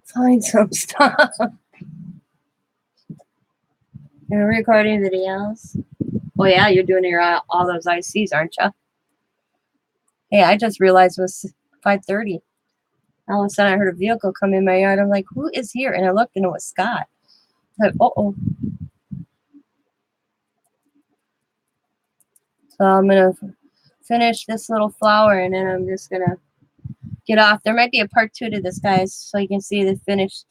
find some stuff. You're recording videos. Oh yeah, you're doing your all those ICs, aren't you? Hey, I just realized it was 5:30. All of a sudden, I heard a vehicle come in my yard. I'm like, who is here? And I looked, and it was Scott. I'm like, oh. So I'm gonna finish this little flower, and then I'm just gonna get off. There might be a part 2 to this, guys, so you can see the finished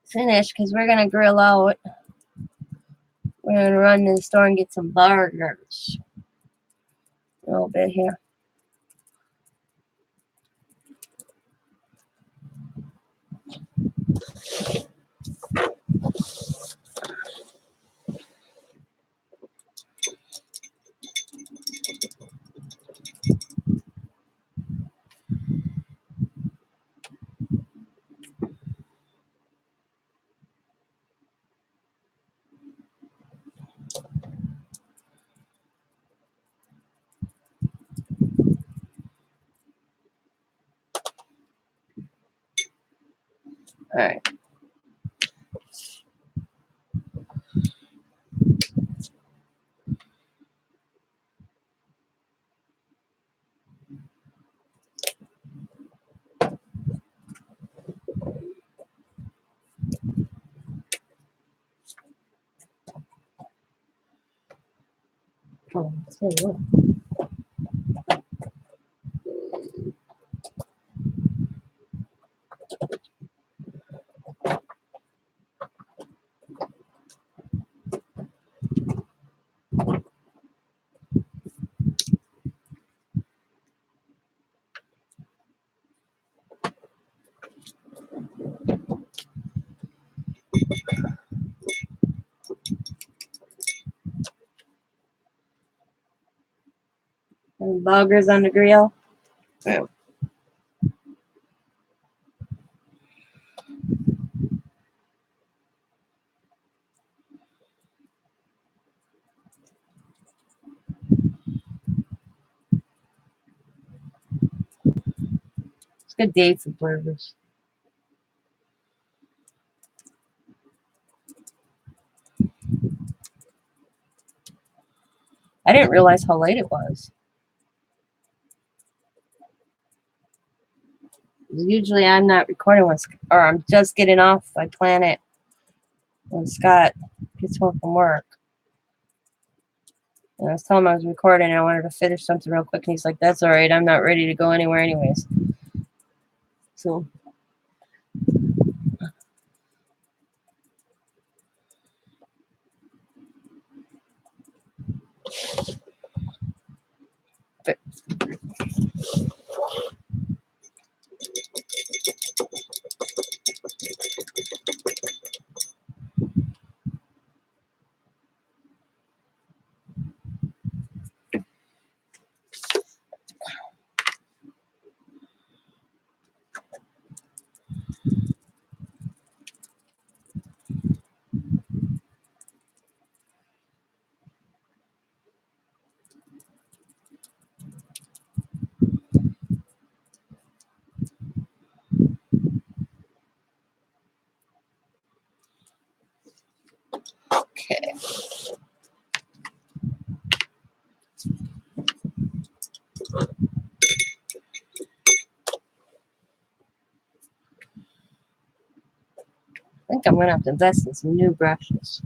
finish, because we're gonna grill out. We're gonna run to the store and get some burgers. A little bit here. All right. Oh, so what? And burgers on the grill. Yeah. It's a good day for burgers. I didn't realize how late it was. Usually I'm not recording when, or I'm just getting off. I plan it when Scott gets home from work. And I was telling him I was recording and I wanted to finish something real quick. And he's like, that's all right. I'm not ready to go anywhere anyways. So. But, okay. I think I'm going to have to invest in some new brushes.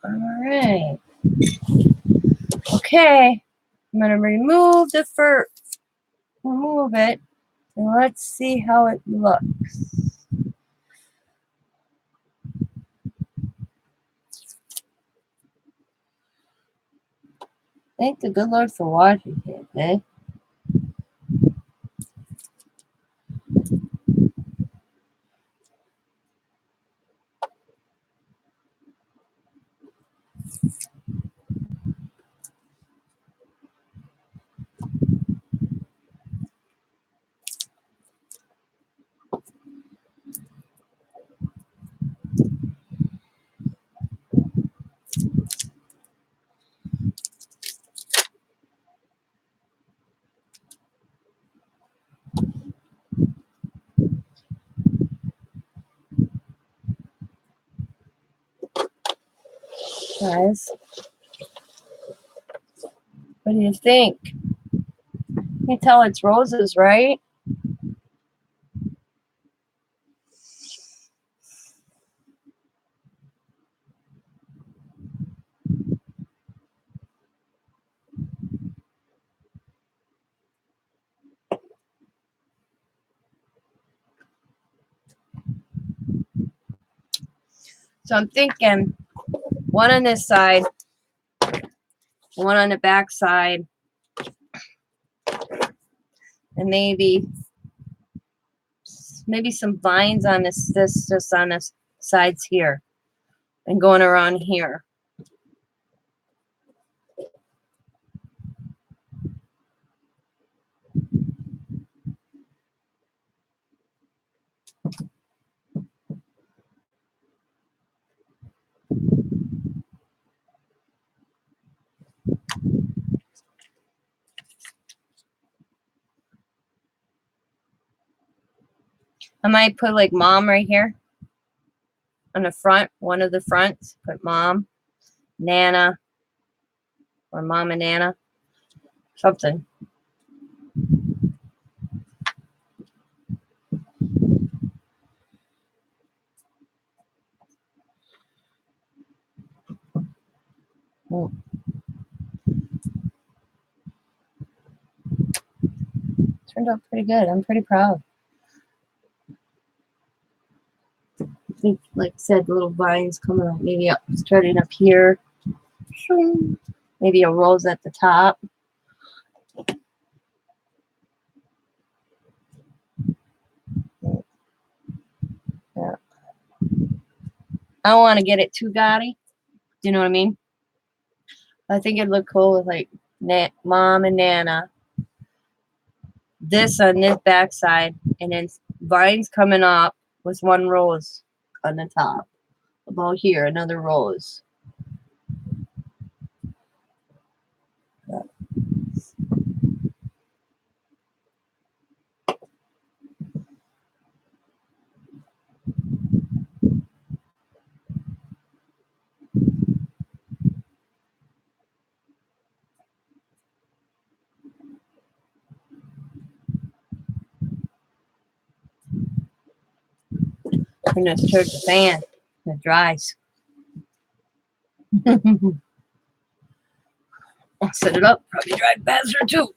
All right. Okay. I'm going to remove the fur. Remove it. And let's see how it looks. Thank the good Lord for watching it, eh? Guys, what do you think? You can tell it's roses, right? So I'm thinking one on this side, one on the back side, and maybe some vines on this just on the sides here and going around here. I might put like mom right here on the front, one of the fronts. Put mom, Nana, or mom and Nana, something. Turned out pretty good. I'm pretty proud. I think, like I said, little vines coming up, maybe up, starting up here. Maybe a rose at the top. Yeah. I don't want to get it too gaudy. Do you know what I mean? I think it'd look cool with like mom and Nana. This on this backside, and then vines coming up with one rose on the top. About here, another rose. And let's turn the fan. It dries. I'll set it up. Probably dry faster too.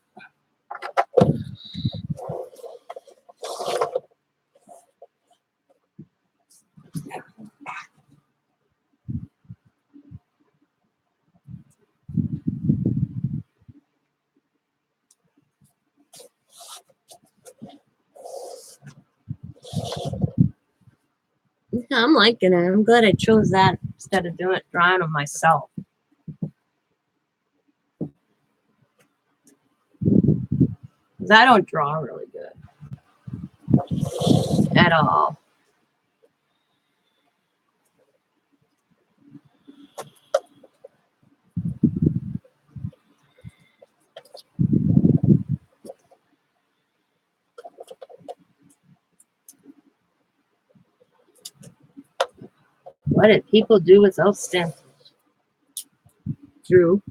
Yeah, I'm liking it. I'm glad I chose that instead of drawing them myself. 'Cause I don't draw really good at all. What did people do without stencils? Drew.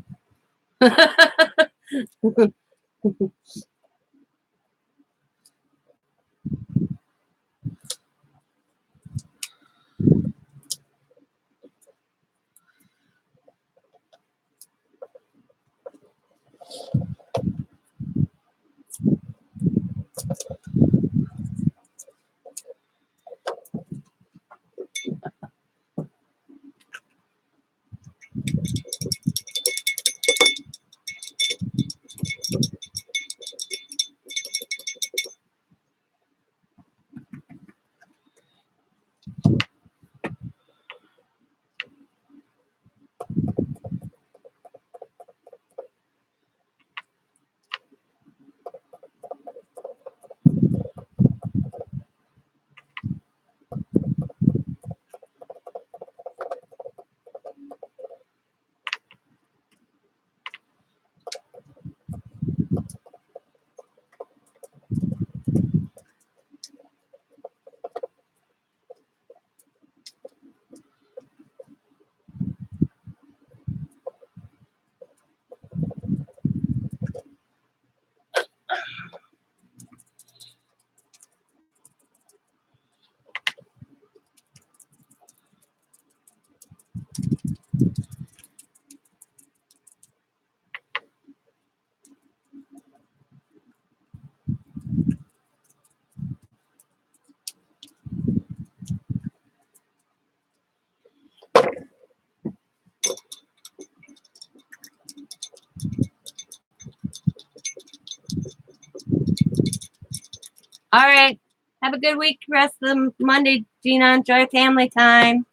All right. Have a good week. Rest of the Monday, Gina. Enjoy family time.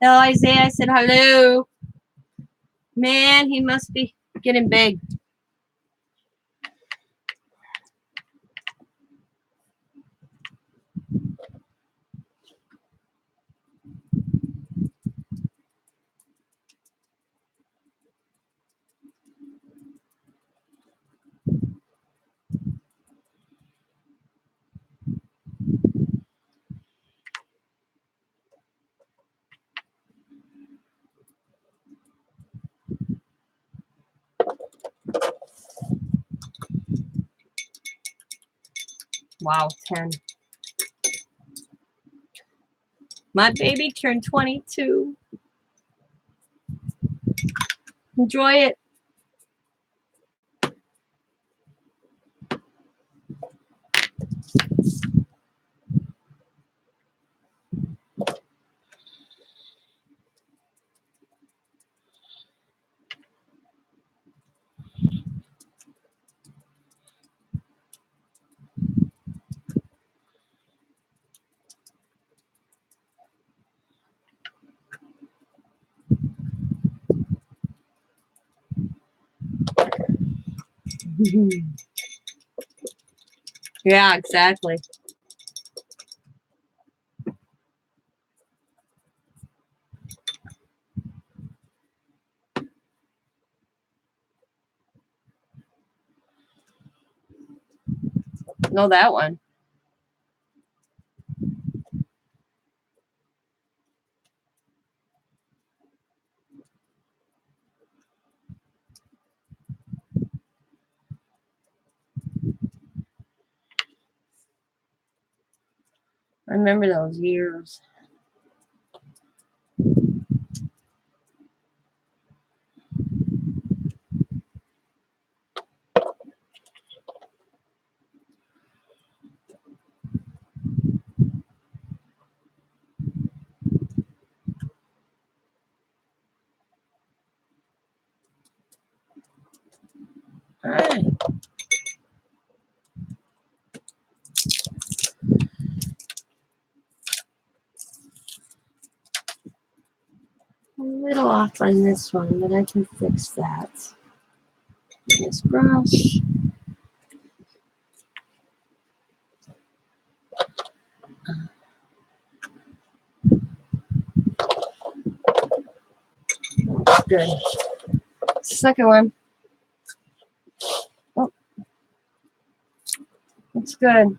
Tell Isaiah I said hello. Man, he must be getting big. Wow, 10. My baby turned 22. Enjoy it. Yeah, exactly. Know that one. I remember those years. All right. A little off on this one, but I can fix that. This brush. Good. Second one. Oh, it's good.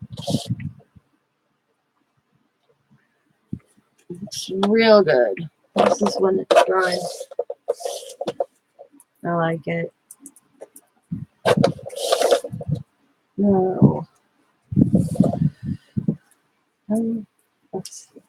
It's real good. This is when it's dry. I like it. No. Let's see.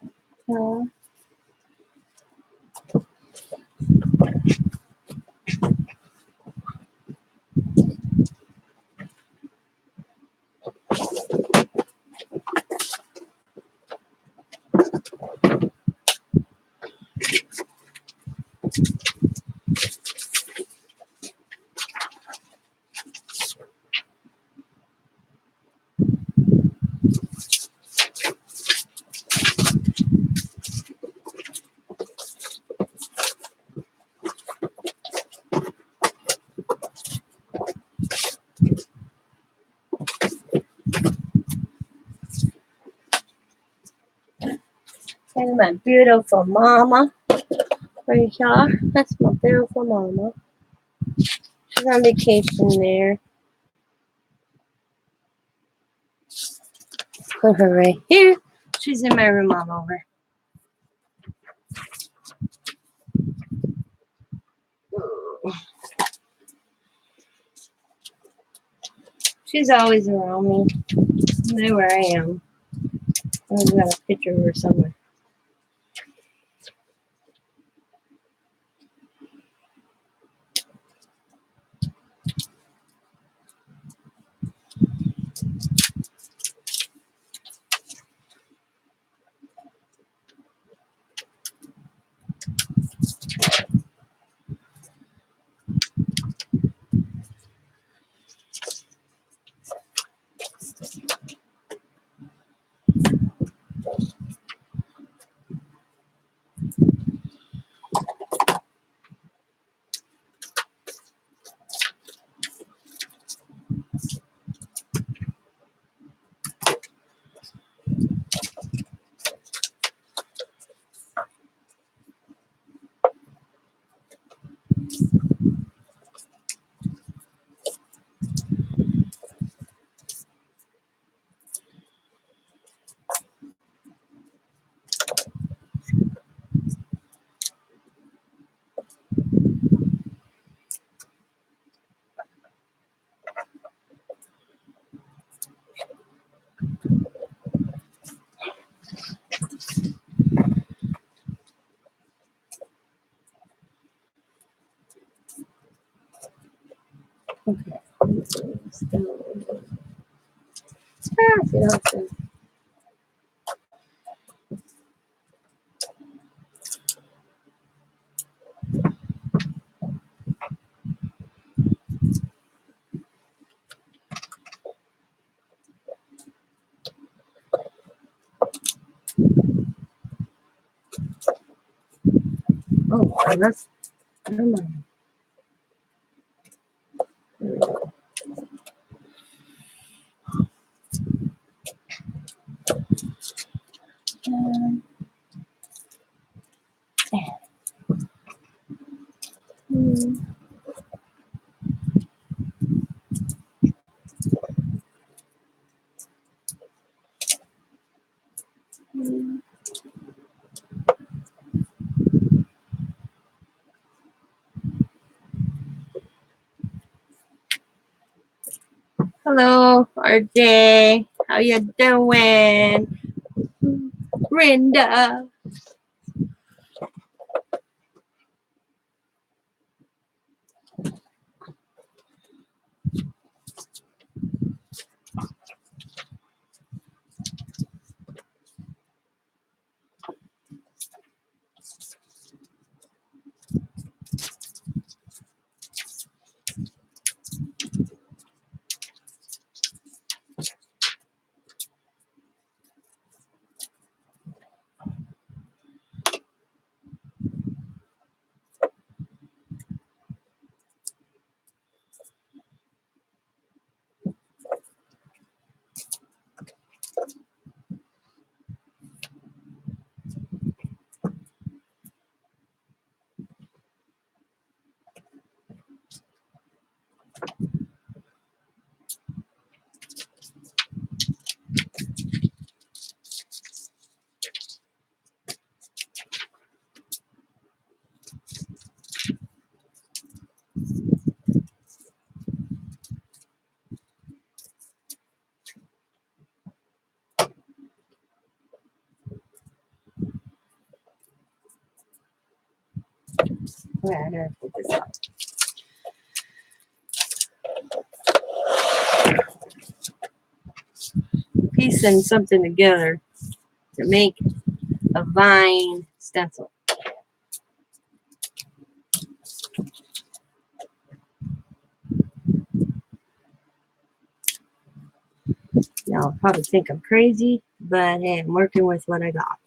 And my beautiful mama right here. That's my beautiful mama. She's on vacation there. Put her right here. She's in my room all over. She's always around me. I know where I am. I've got a picture of her somewhere. Oh, that's never mind. There we go. Hello, RJ. How you doing? Brenda. Okay, I gotta put this out. Piecing something together to make a vine stencil. Y'all probably think I'm crazy, but hey, I'm working with what I got.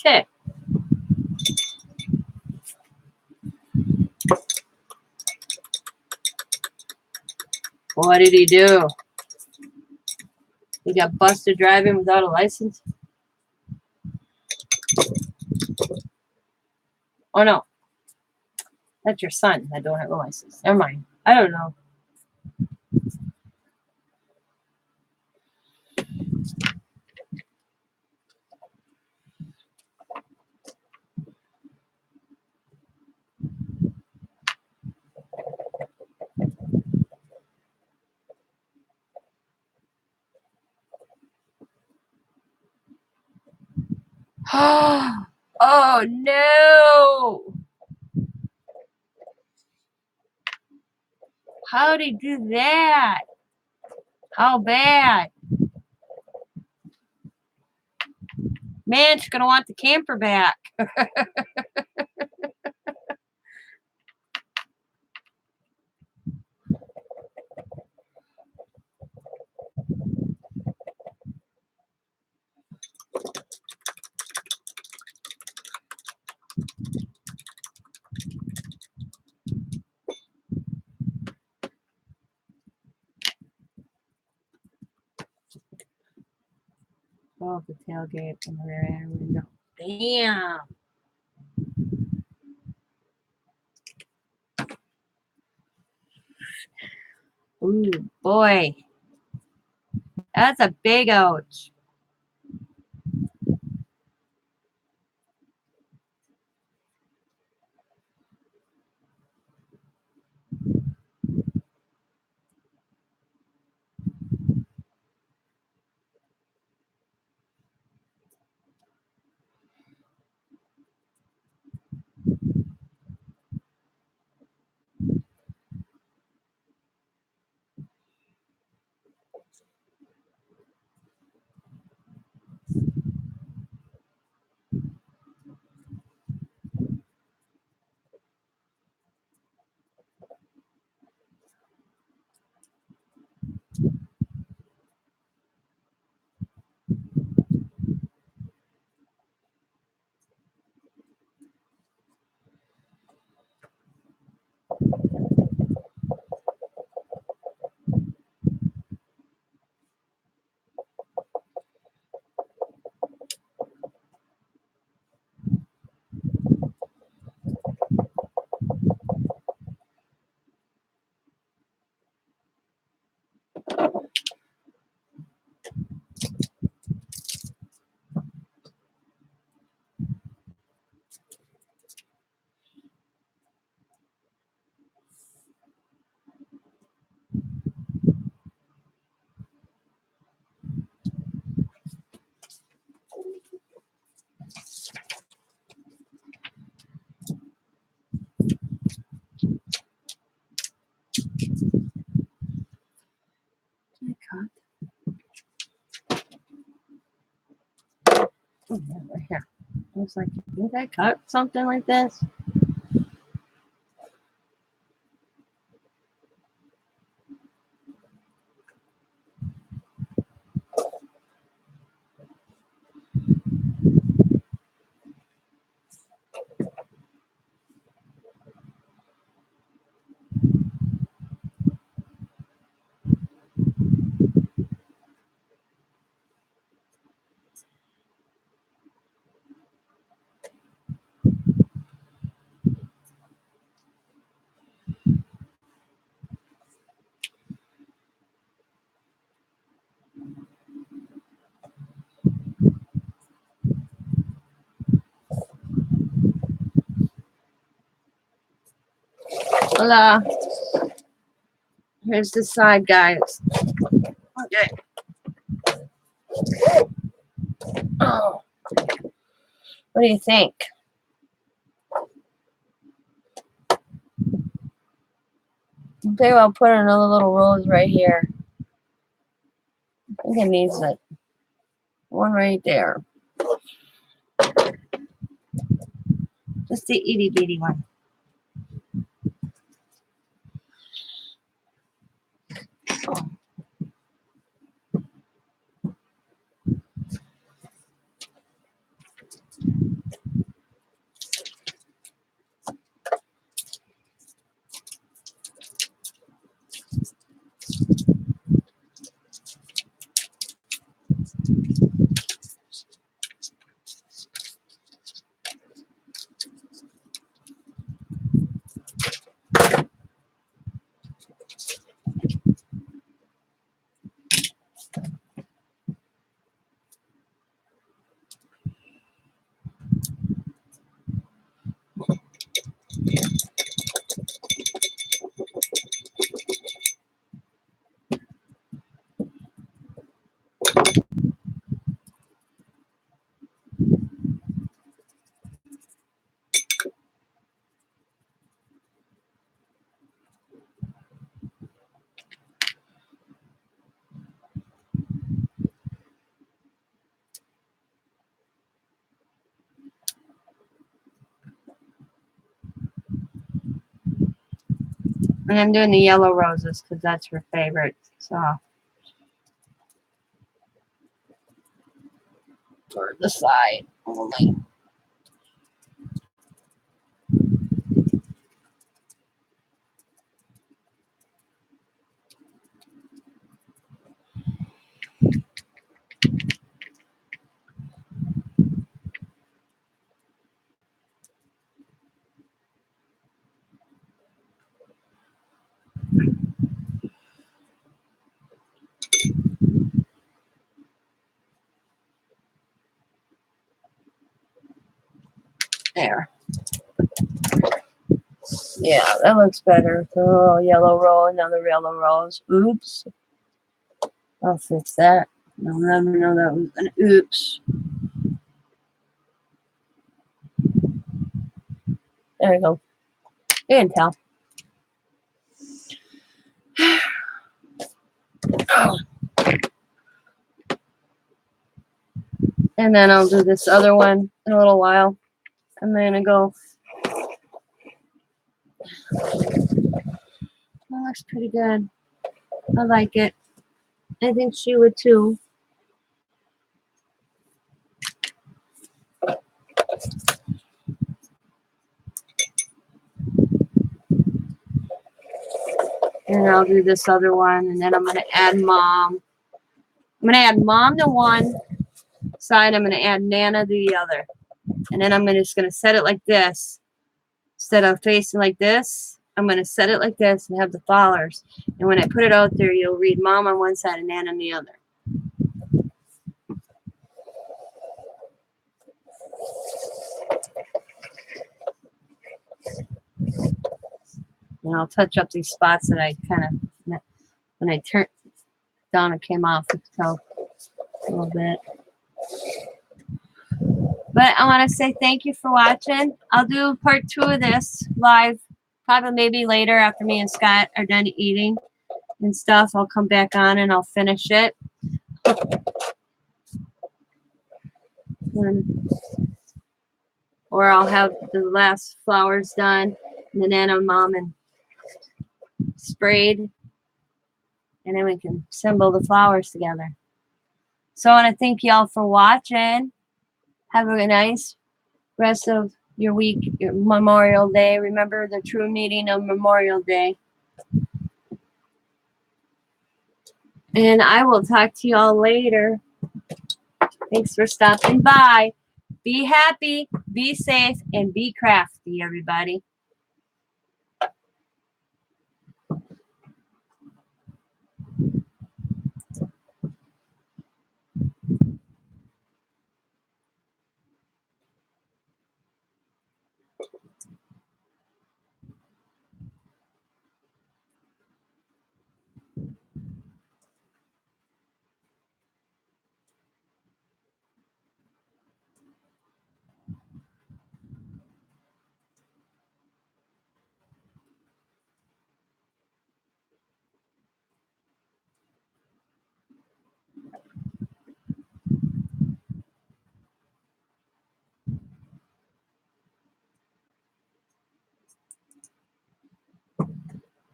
Okay. What did he do? He got busted driving without a license? Oh no. That's your son that don't have a license. Never mind. I don't know. Oh no! How'd he do that? How bad? Man, she's gonna want the camper back. Oh, the tailgate and the rear end window. Damn. Ooh, boy. That's a big ouch. Oh, yeah, right here. Looks like, didn't I cut something like this? Hola. Here's the side, guys. Okay. Oh. What do you think? Maybe I'll put another little rose right here. I think it needs like one right there. Just the itty bitty one. And I'm doing the yellow roses because that's her favorite. So for the side only. There. Yeah, that looks better. Oh, yellow rose, another yellow rose. Oops. I'll fix that. I'll never know that was an oops. There we go. You can tell. Oh. And then I'll do this other one in a little while. I'm gonna go. That looks pretty good. I like it. I think she would too. And I'll do this other one, and then I'm gonna add mom. I'm gonna add mom to one side. I'm gonna add Nana to the other, and then I'm just gonna set it like this. Instead of facing like this, I'm gonna set it like this and have the flowers. And when I put it out there, you'll read mom on one side and Nana on the other. And I'll touch up these spots that I kind of, when I turned down, it came off. So a little bit. But I want to say thank you for watching. I'll do part 2 of this live, probably maybe later after me and Scott are done eating and stuff. I'll come back on and I'll finish it. Or I'll have the last flowers done, and the Nana mom and sprayed, and then we can assemble the flowers together. So I want to thank y'all for watching. Have a nice rest of your week, your Memorial Day. Remember the true meaning of Memorial Day. And I will talk to y'all later. Thanks for stopping by. Be happy, be safe, and be crafty, everybody.